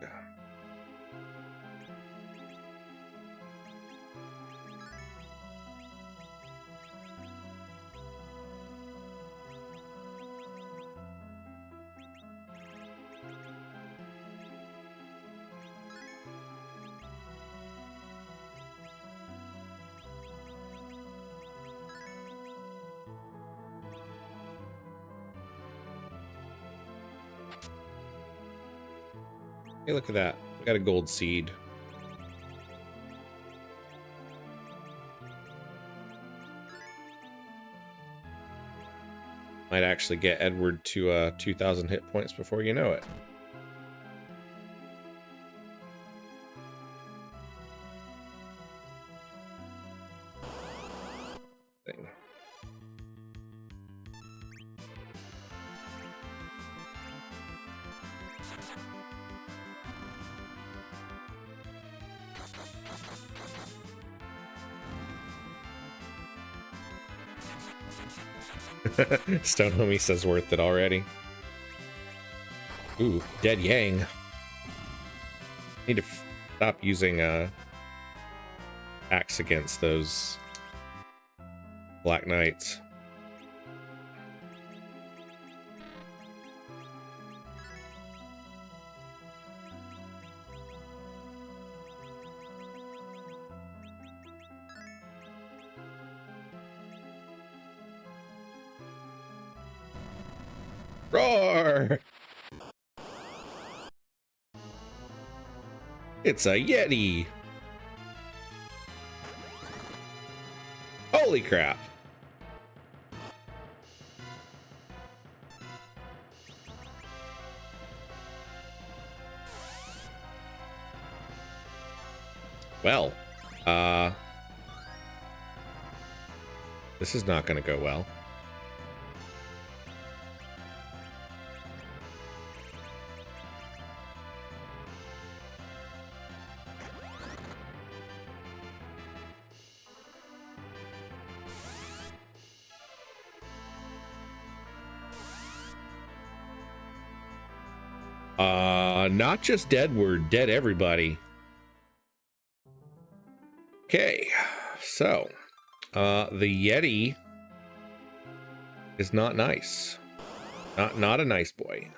Hey, look at that. We got a gold seed. Might actually get Edward to 2,000 hit points before you know it. Thing. Stone Homie says worth it already. Ooh, Dead Yang. Need to stop using axe against those Black Knights. Roar! It's a Yeti! Holy crap! Well, this is not going to go well. Not just Edward, dead everybody. Okay, so the Yeti is not nice. Not a nice boy.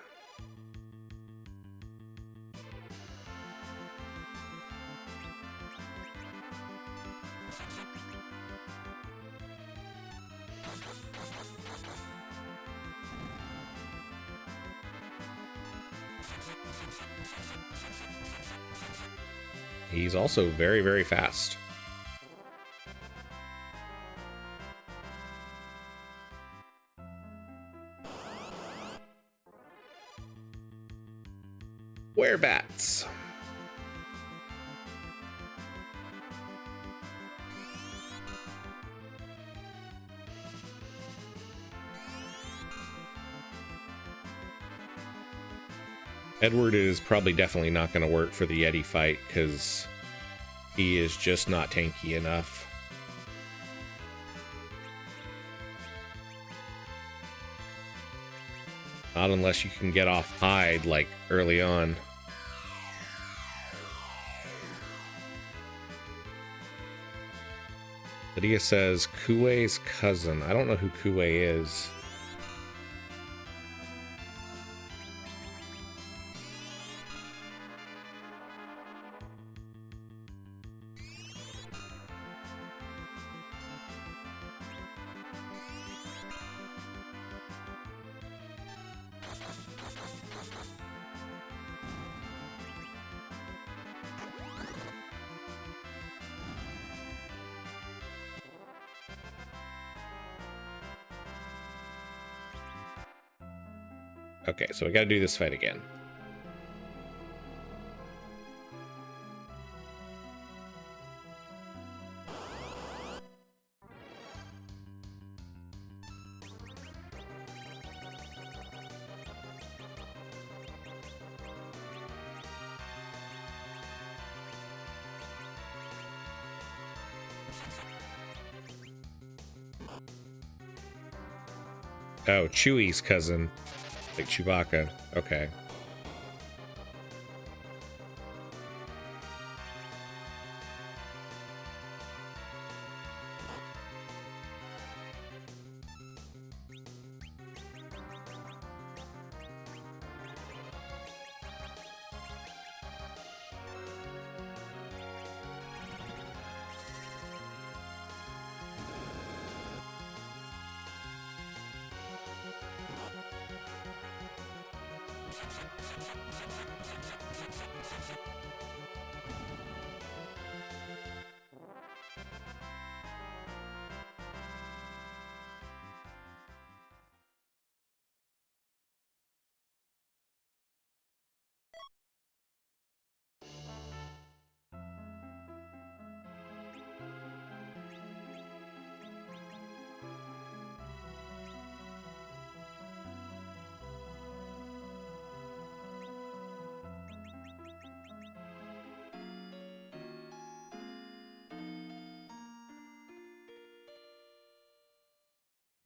He's also very, very fast. Werebats. Edward is probably definitely not going to work for the Yeti fight because he is just not tanky enough. Not unless you can get off hide like early on. Lydia says Kuei's cousin. I don't know who Kuei is. Okay, so we gotta do this fight again. Oh, Chewie's cousin. Like Chewbacca. Okay.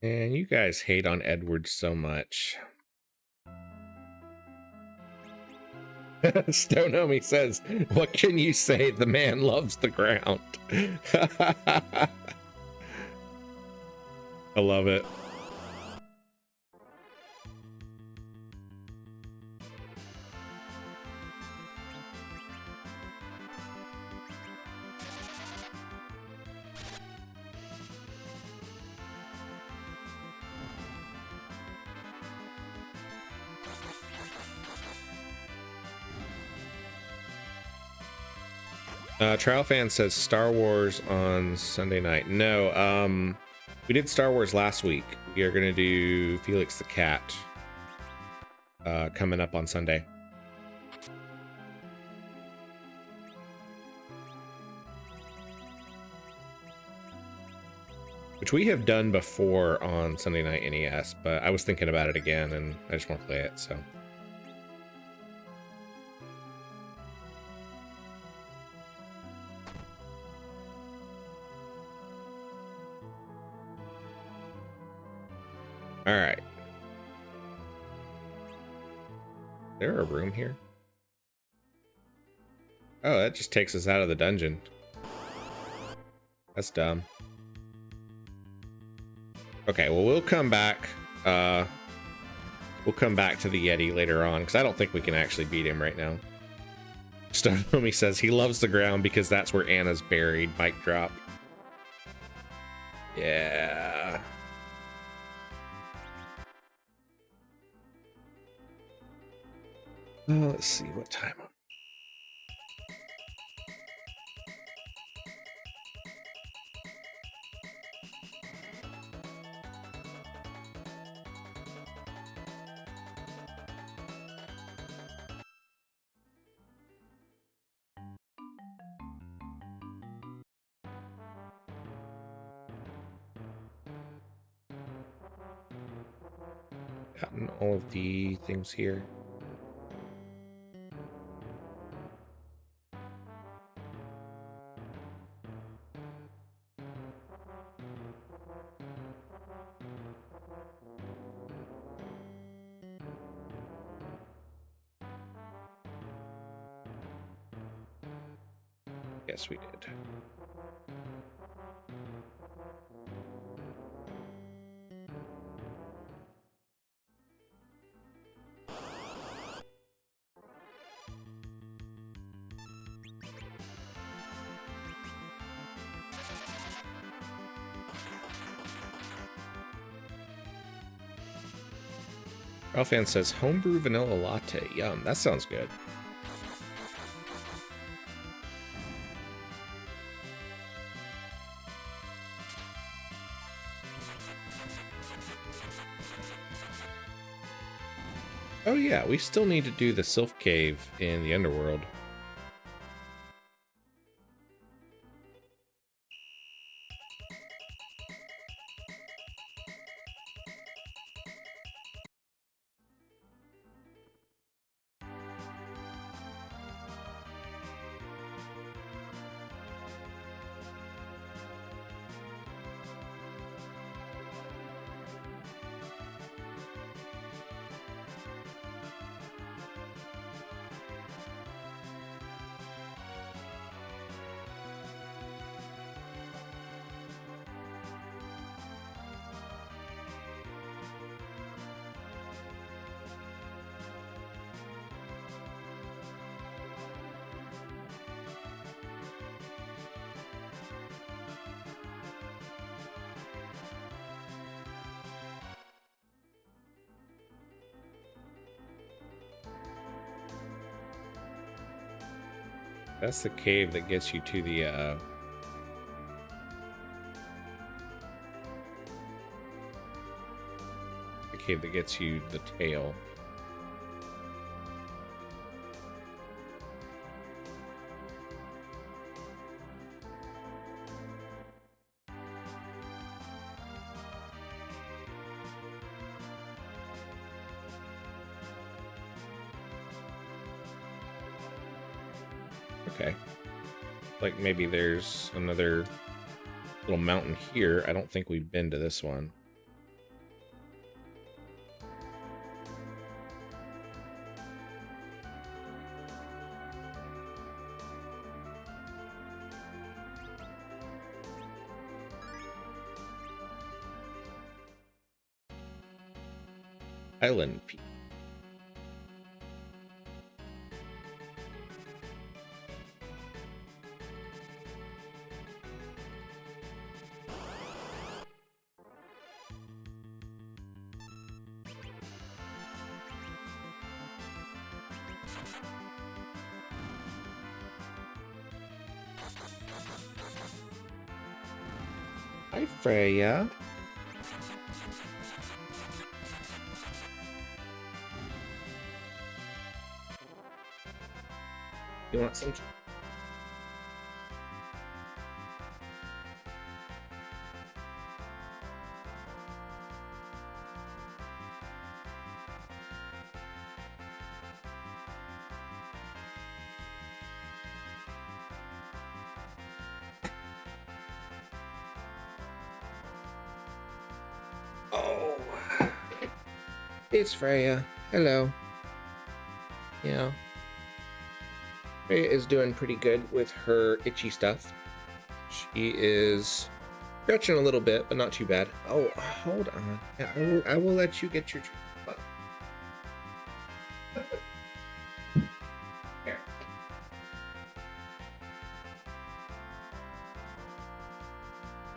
And you guys hate on Edward so much. Stone Homie says, what can you say? The man loves the ground. I love it. Trial Fan says Star Wars on Sunday night. No, we did Star Wars last week. We are going to do Felix the Cat coming up on Sunday. Which we have done before on Sunday Night NES, but I was thinking about it again and I just want to play it, so. All right. Is there a room here? Oh, that just takes us out of the dungeon. That's dumb. Okay, well, we'll come back. We'll come back to the Yeti later on, because I don't think we can actually beat him right now. Stone Homie says he loves the ground because that's where Anna's buried. Mic drop. Yeah. Let's see what time. Gotten all of the things here. Yes, we did. Ralphan says homebrew vanilla latte. Yum, that sounds good. Oh yeah, we still need to do the Sylph Cave in the Underworld. That's the cave that gets you to the cave that gets you the tail. Okay. Like maybe there's another little mountain here. I don't think we've been to this one. Island Peak. Hi, Freya. You want some? Oh, it's Freya. Hello. Yeah. Freya is doing pretty good with her itchy stuff. She is stretching a little bit, but not too bad. Oh, hold on. Yeah, I will let you get your treatment. Here.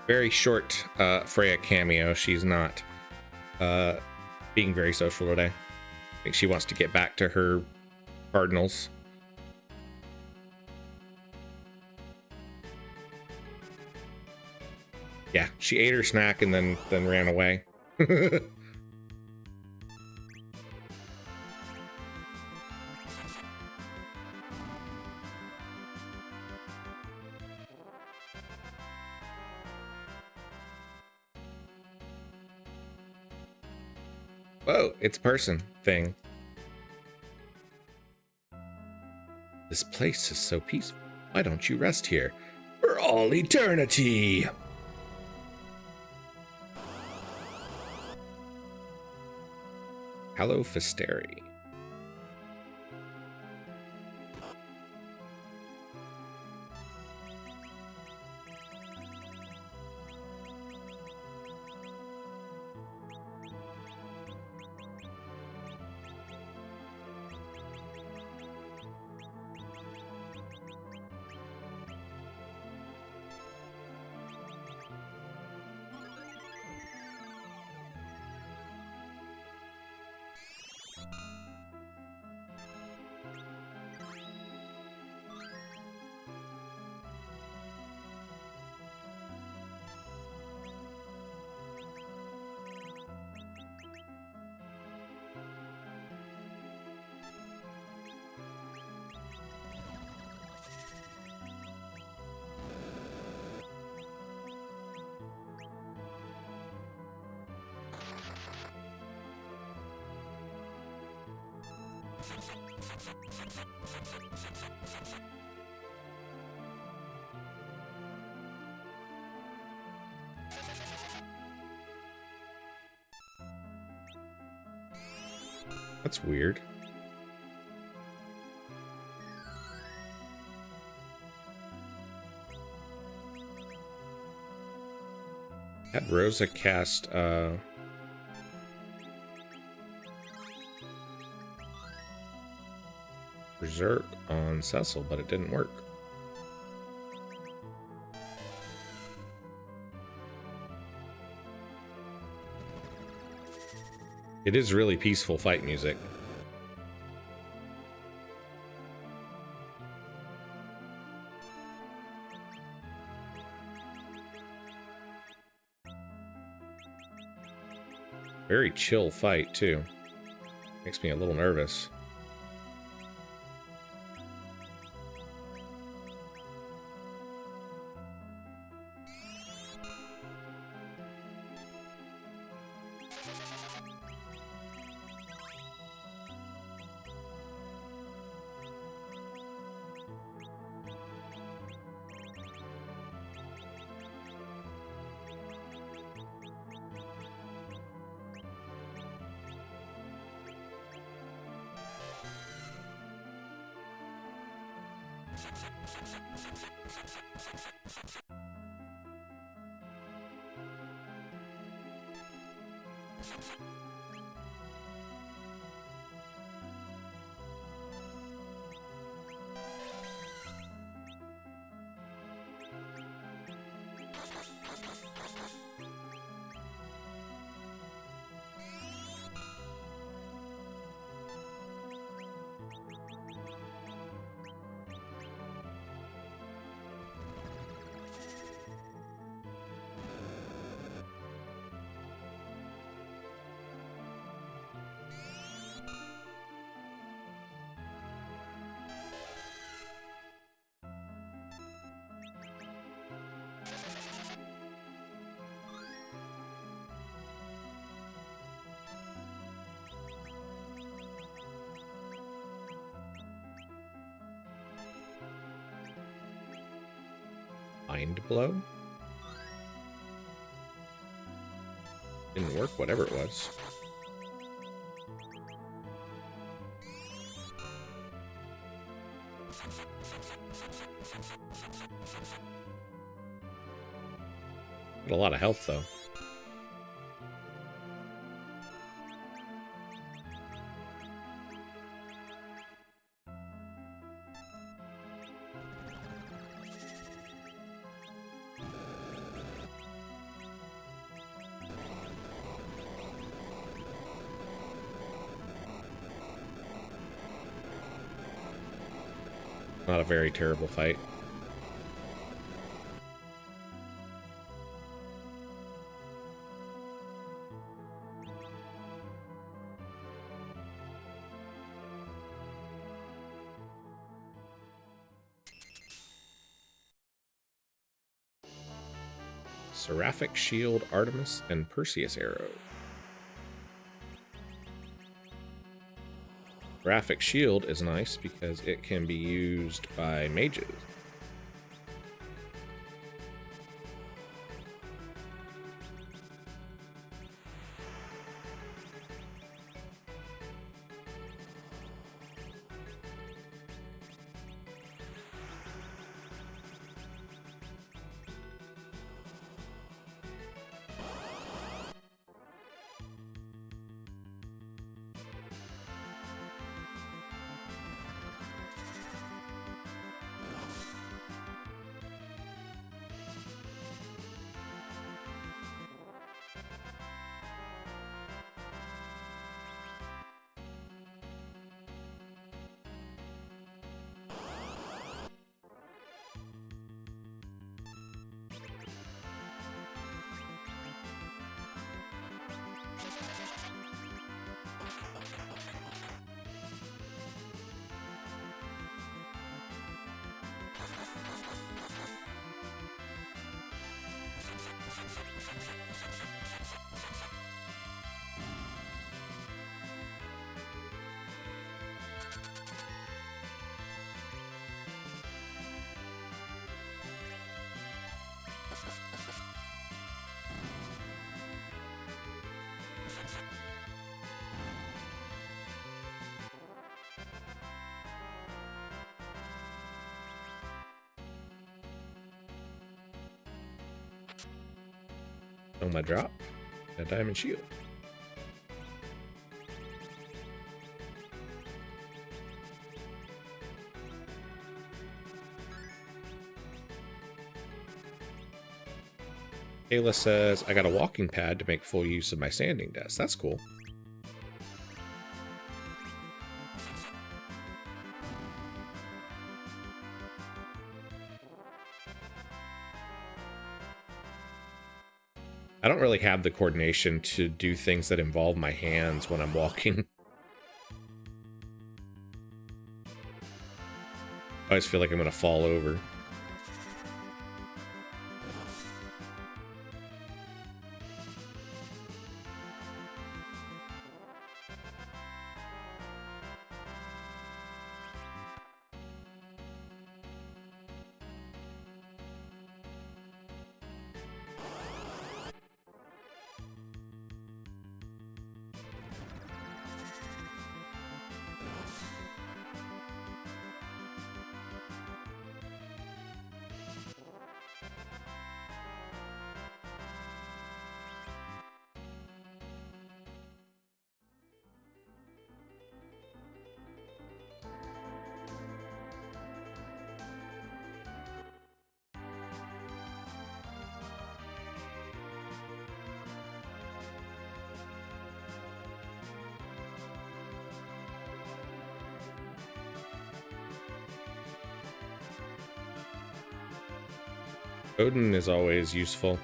Very short Freya cameo. She's not being very social today. I think she wants to get back to her cardinals. Yeah, she ate her snack and then ran away. Whoa, it's a person thing. This place is so peaceful. Why don't you rest here for all eternity? Hello, Fisteri. That's weird. Had Rosa cast Berserk on Cecil, but it didn't work. It is really peaceful fight music. Very chill fight, too. Makes me a little nervous. Mind blow? Didn't work, whatever it was. Got a lot of health, though. Not a very terrible fight. Seraphic Shield, Artemis, and Perseus Arrow. Seraphic Shield is nice because it can be used by mages. Oh, my drop. A diamond shield. Kayla says, I got a walking pad to make full use of my standing desk. That's cool. I don't really have the coordination to do things that involve my hands when I'm walking. I always feel like I'm going to fall over. Odin is always useful.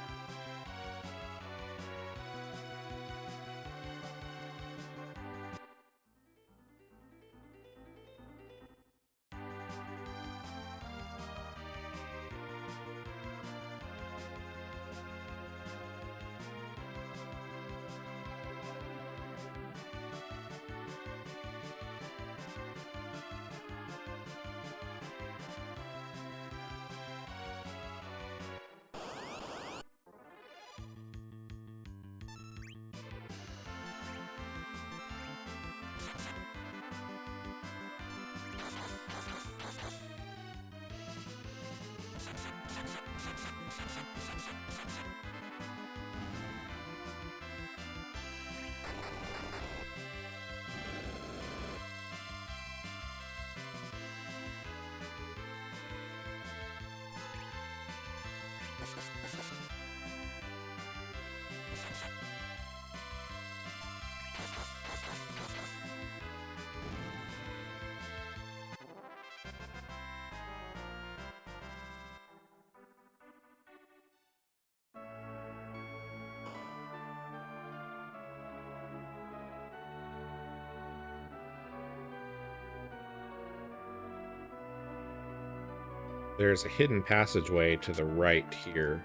There's a hidden passageway to the right here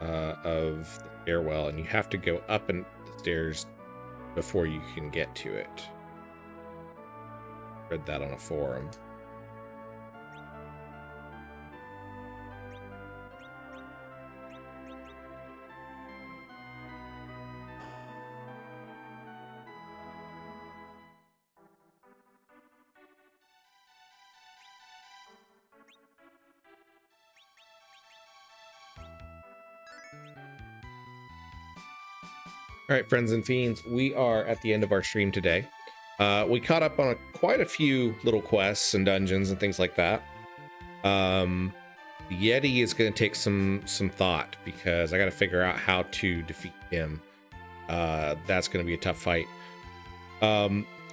of the stairwell, and you have to go up the stairs before you can get to it. Read that on a forum. All right, friends and fiends, we are at the end of our stream today. We caught up on quite a few little quests and dungeons and things like that. The Yeti is going to take some thought because I got to figure out how to defeat him. That's going to be a tough fight.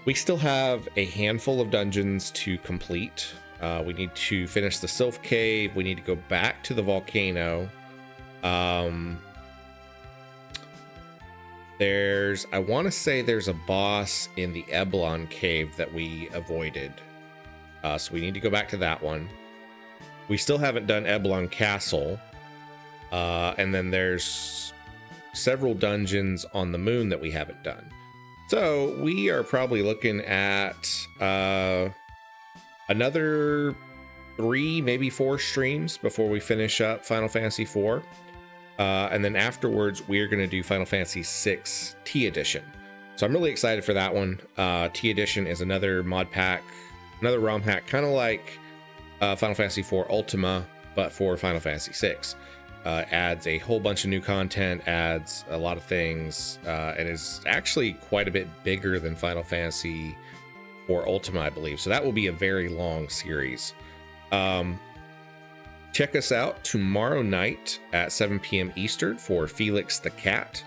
We still have a handful of dungeons to complete. We need to finish the Sylph Cave. We need to go back to the volcano. I want to say there's a boss in the Eblon cave that we avoided. So we need to go back to that one. We still haven't done Eblon Castle. And then there's several dungeons on the moon that we haven't done. So we are probably looking at another 3, maybe 4 streams before we finish up Final Fantasy IV. And then afterwards, we are going to do Final Fantasy VI T Edition. So I'm really excited for that one. T Edition is another mod pack, another ROM hack, kind of like Final Fantasy IV Ultima, but for Final Fantasy VI. adds a whole bunch of new content, adds a lot of things, and is actually quite a bit bigger than Final Fantasy IV Ultima, I believe. So that will be a very long series. Check us out tomorrow night at 7 p.m. Eastern for Felix the Cat.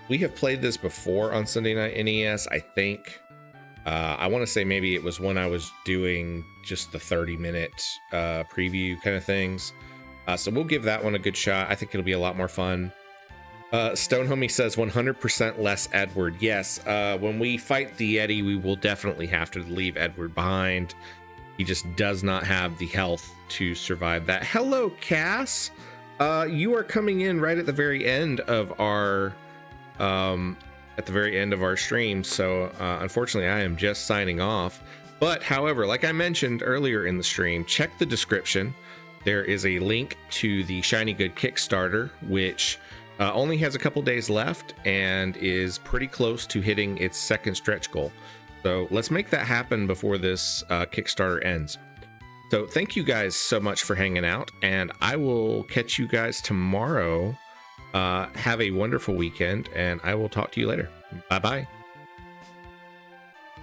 We have played this before on Sunday Night NES, I think. I want to say maybe it was when I was doing just the 30-minute preview kind of things. So we'll give that one a good shot. I think it'll be a lot more fun. Stone Homie says 100% less Edward. Yes, when we fight the Yeti, we will definitely have to leave Edward behind. He just does not have the health to survive that. Hello, Cass. You are coming in right at the very end of our stream. So unfortunately, I am just signing off. But however, like I mentioned earlier in the stream, check the description. There is a link to the Shiny Good Kickstarter, which only has a couple days left and is pretty close to hitting its second stretch goal. So let's make that happen before this Kickstarter ends. So thank you guys so much for hanging out, and I will catch you guys tomorrow. Have a wonderful weekend, and I will talk to you later. Bye-bye.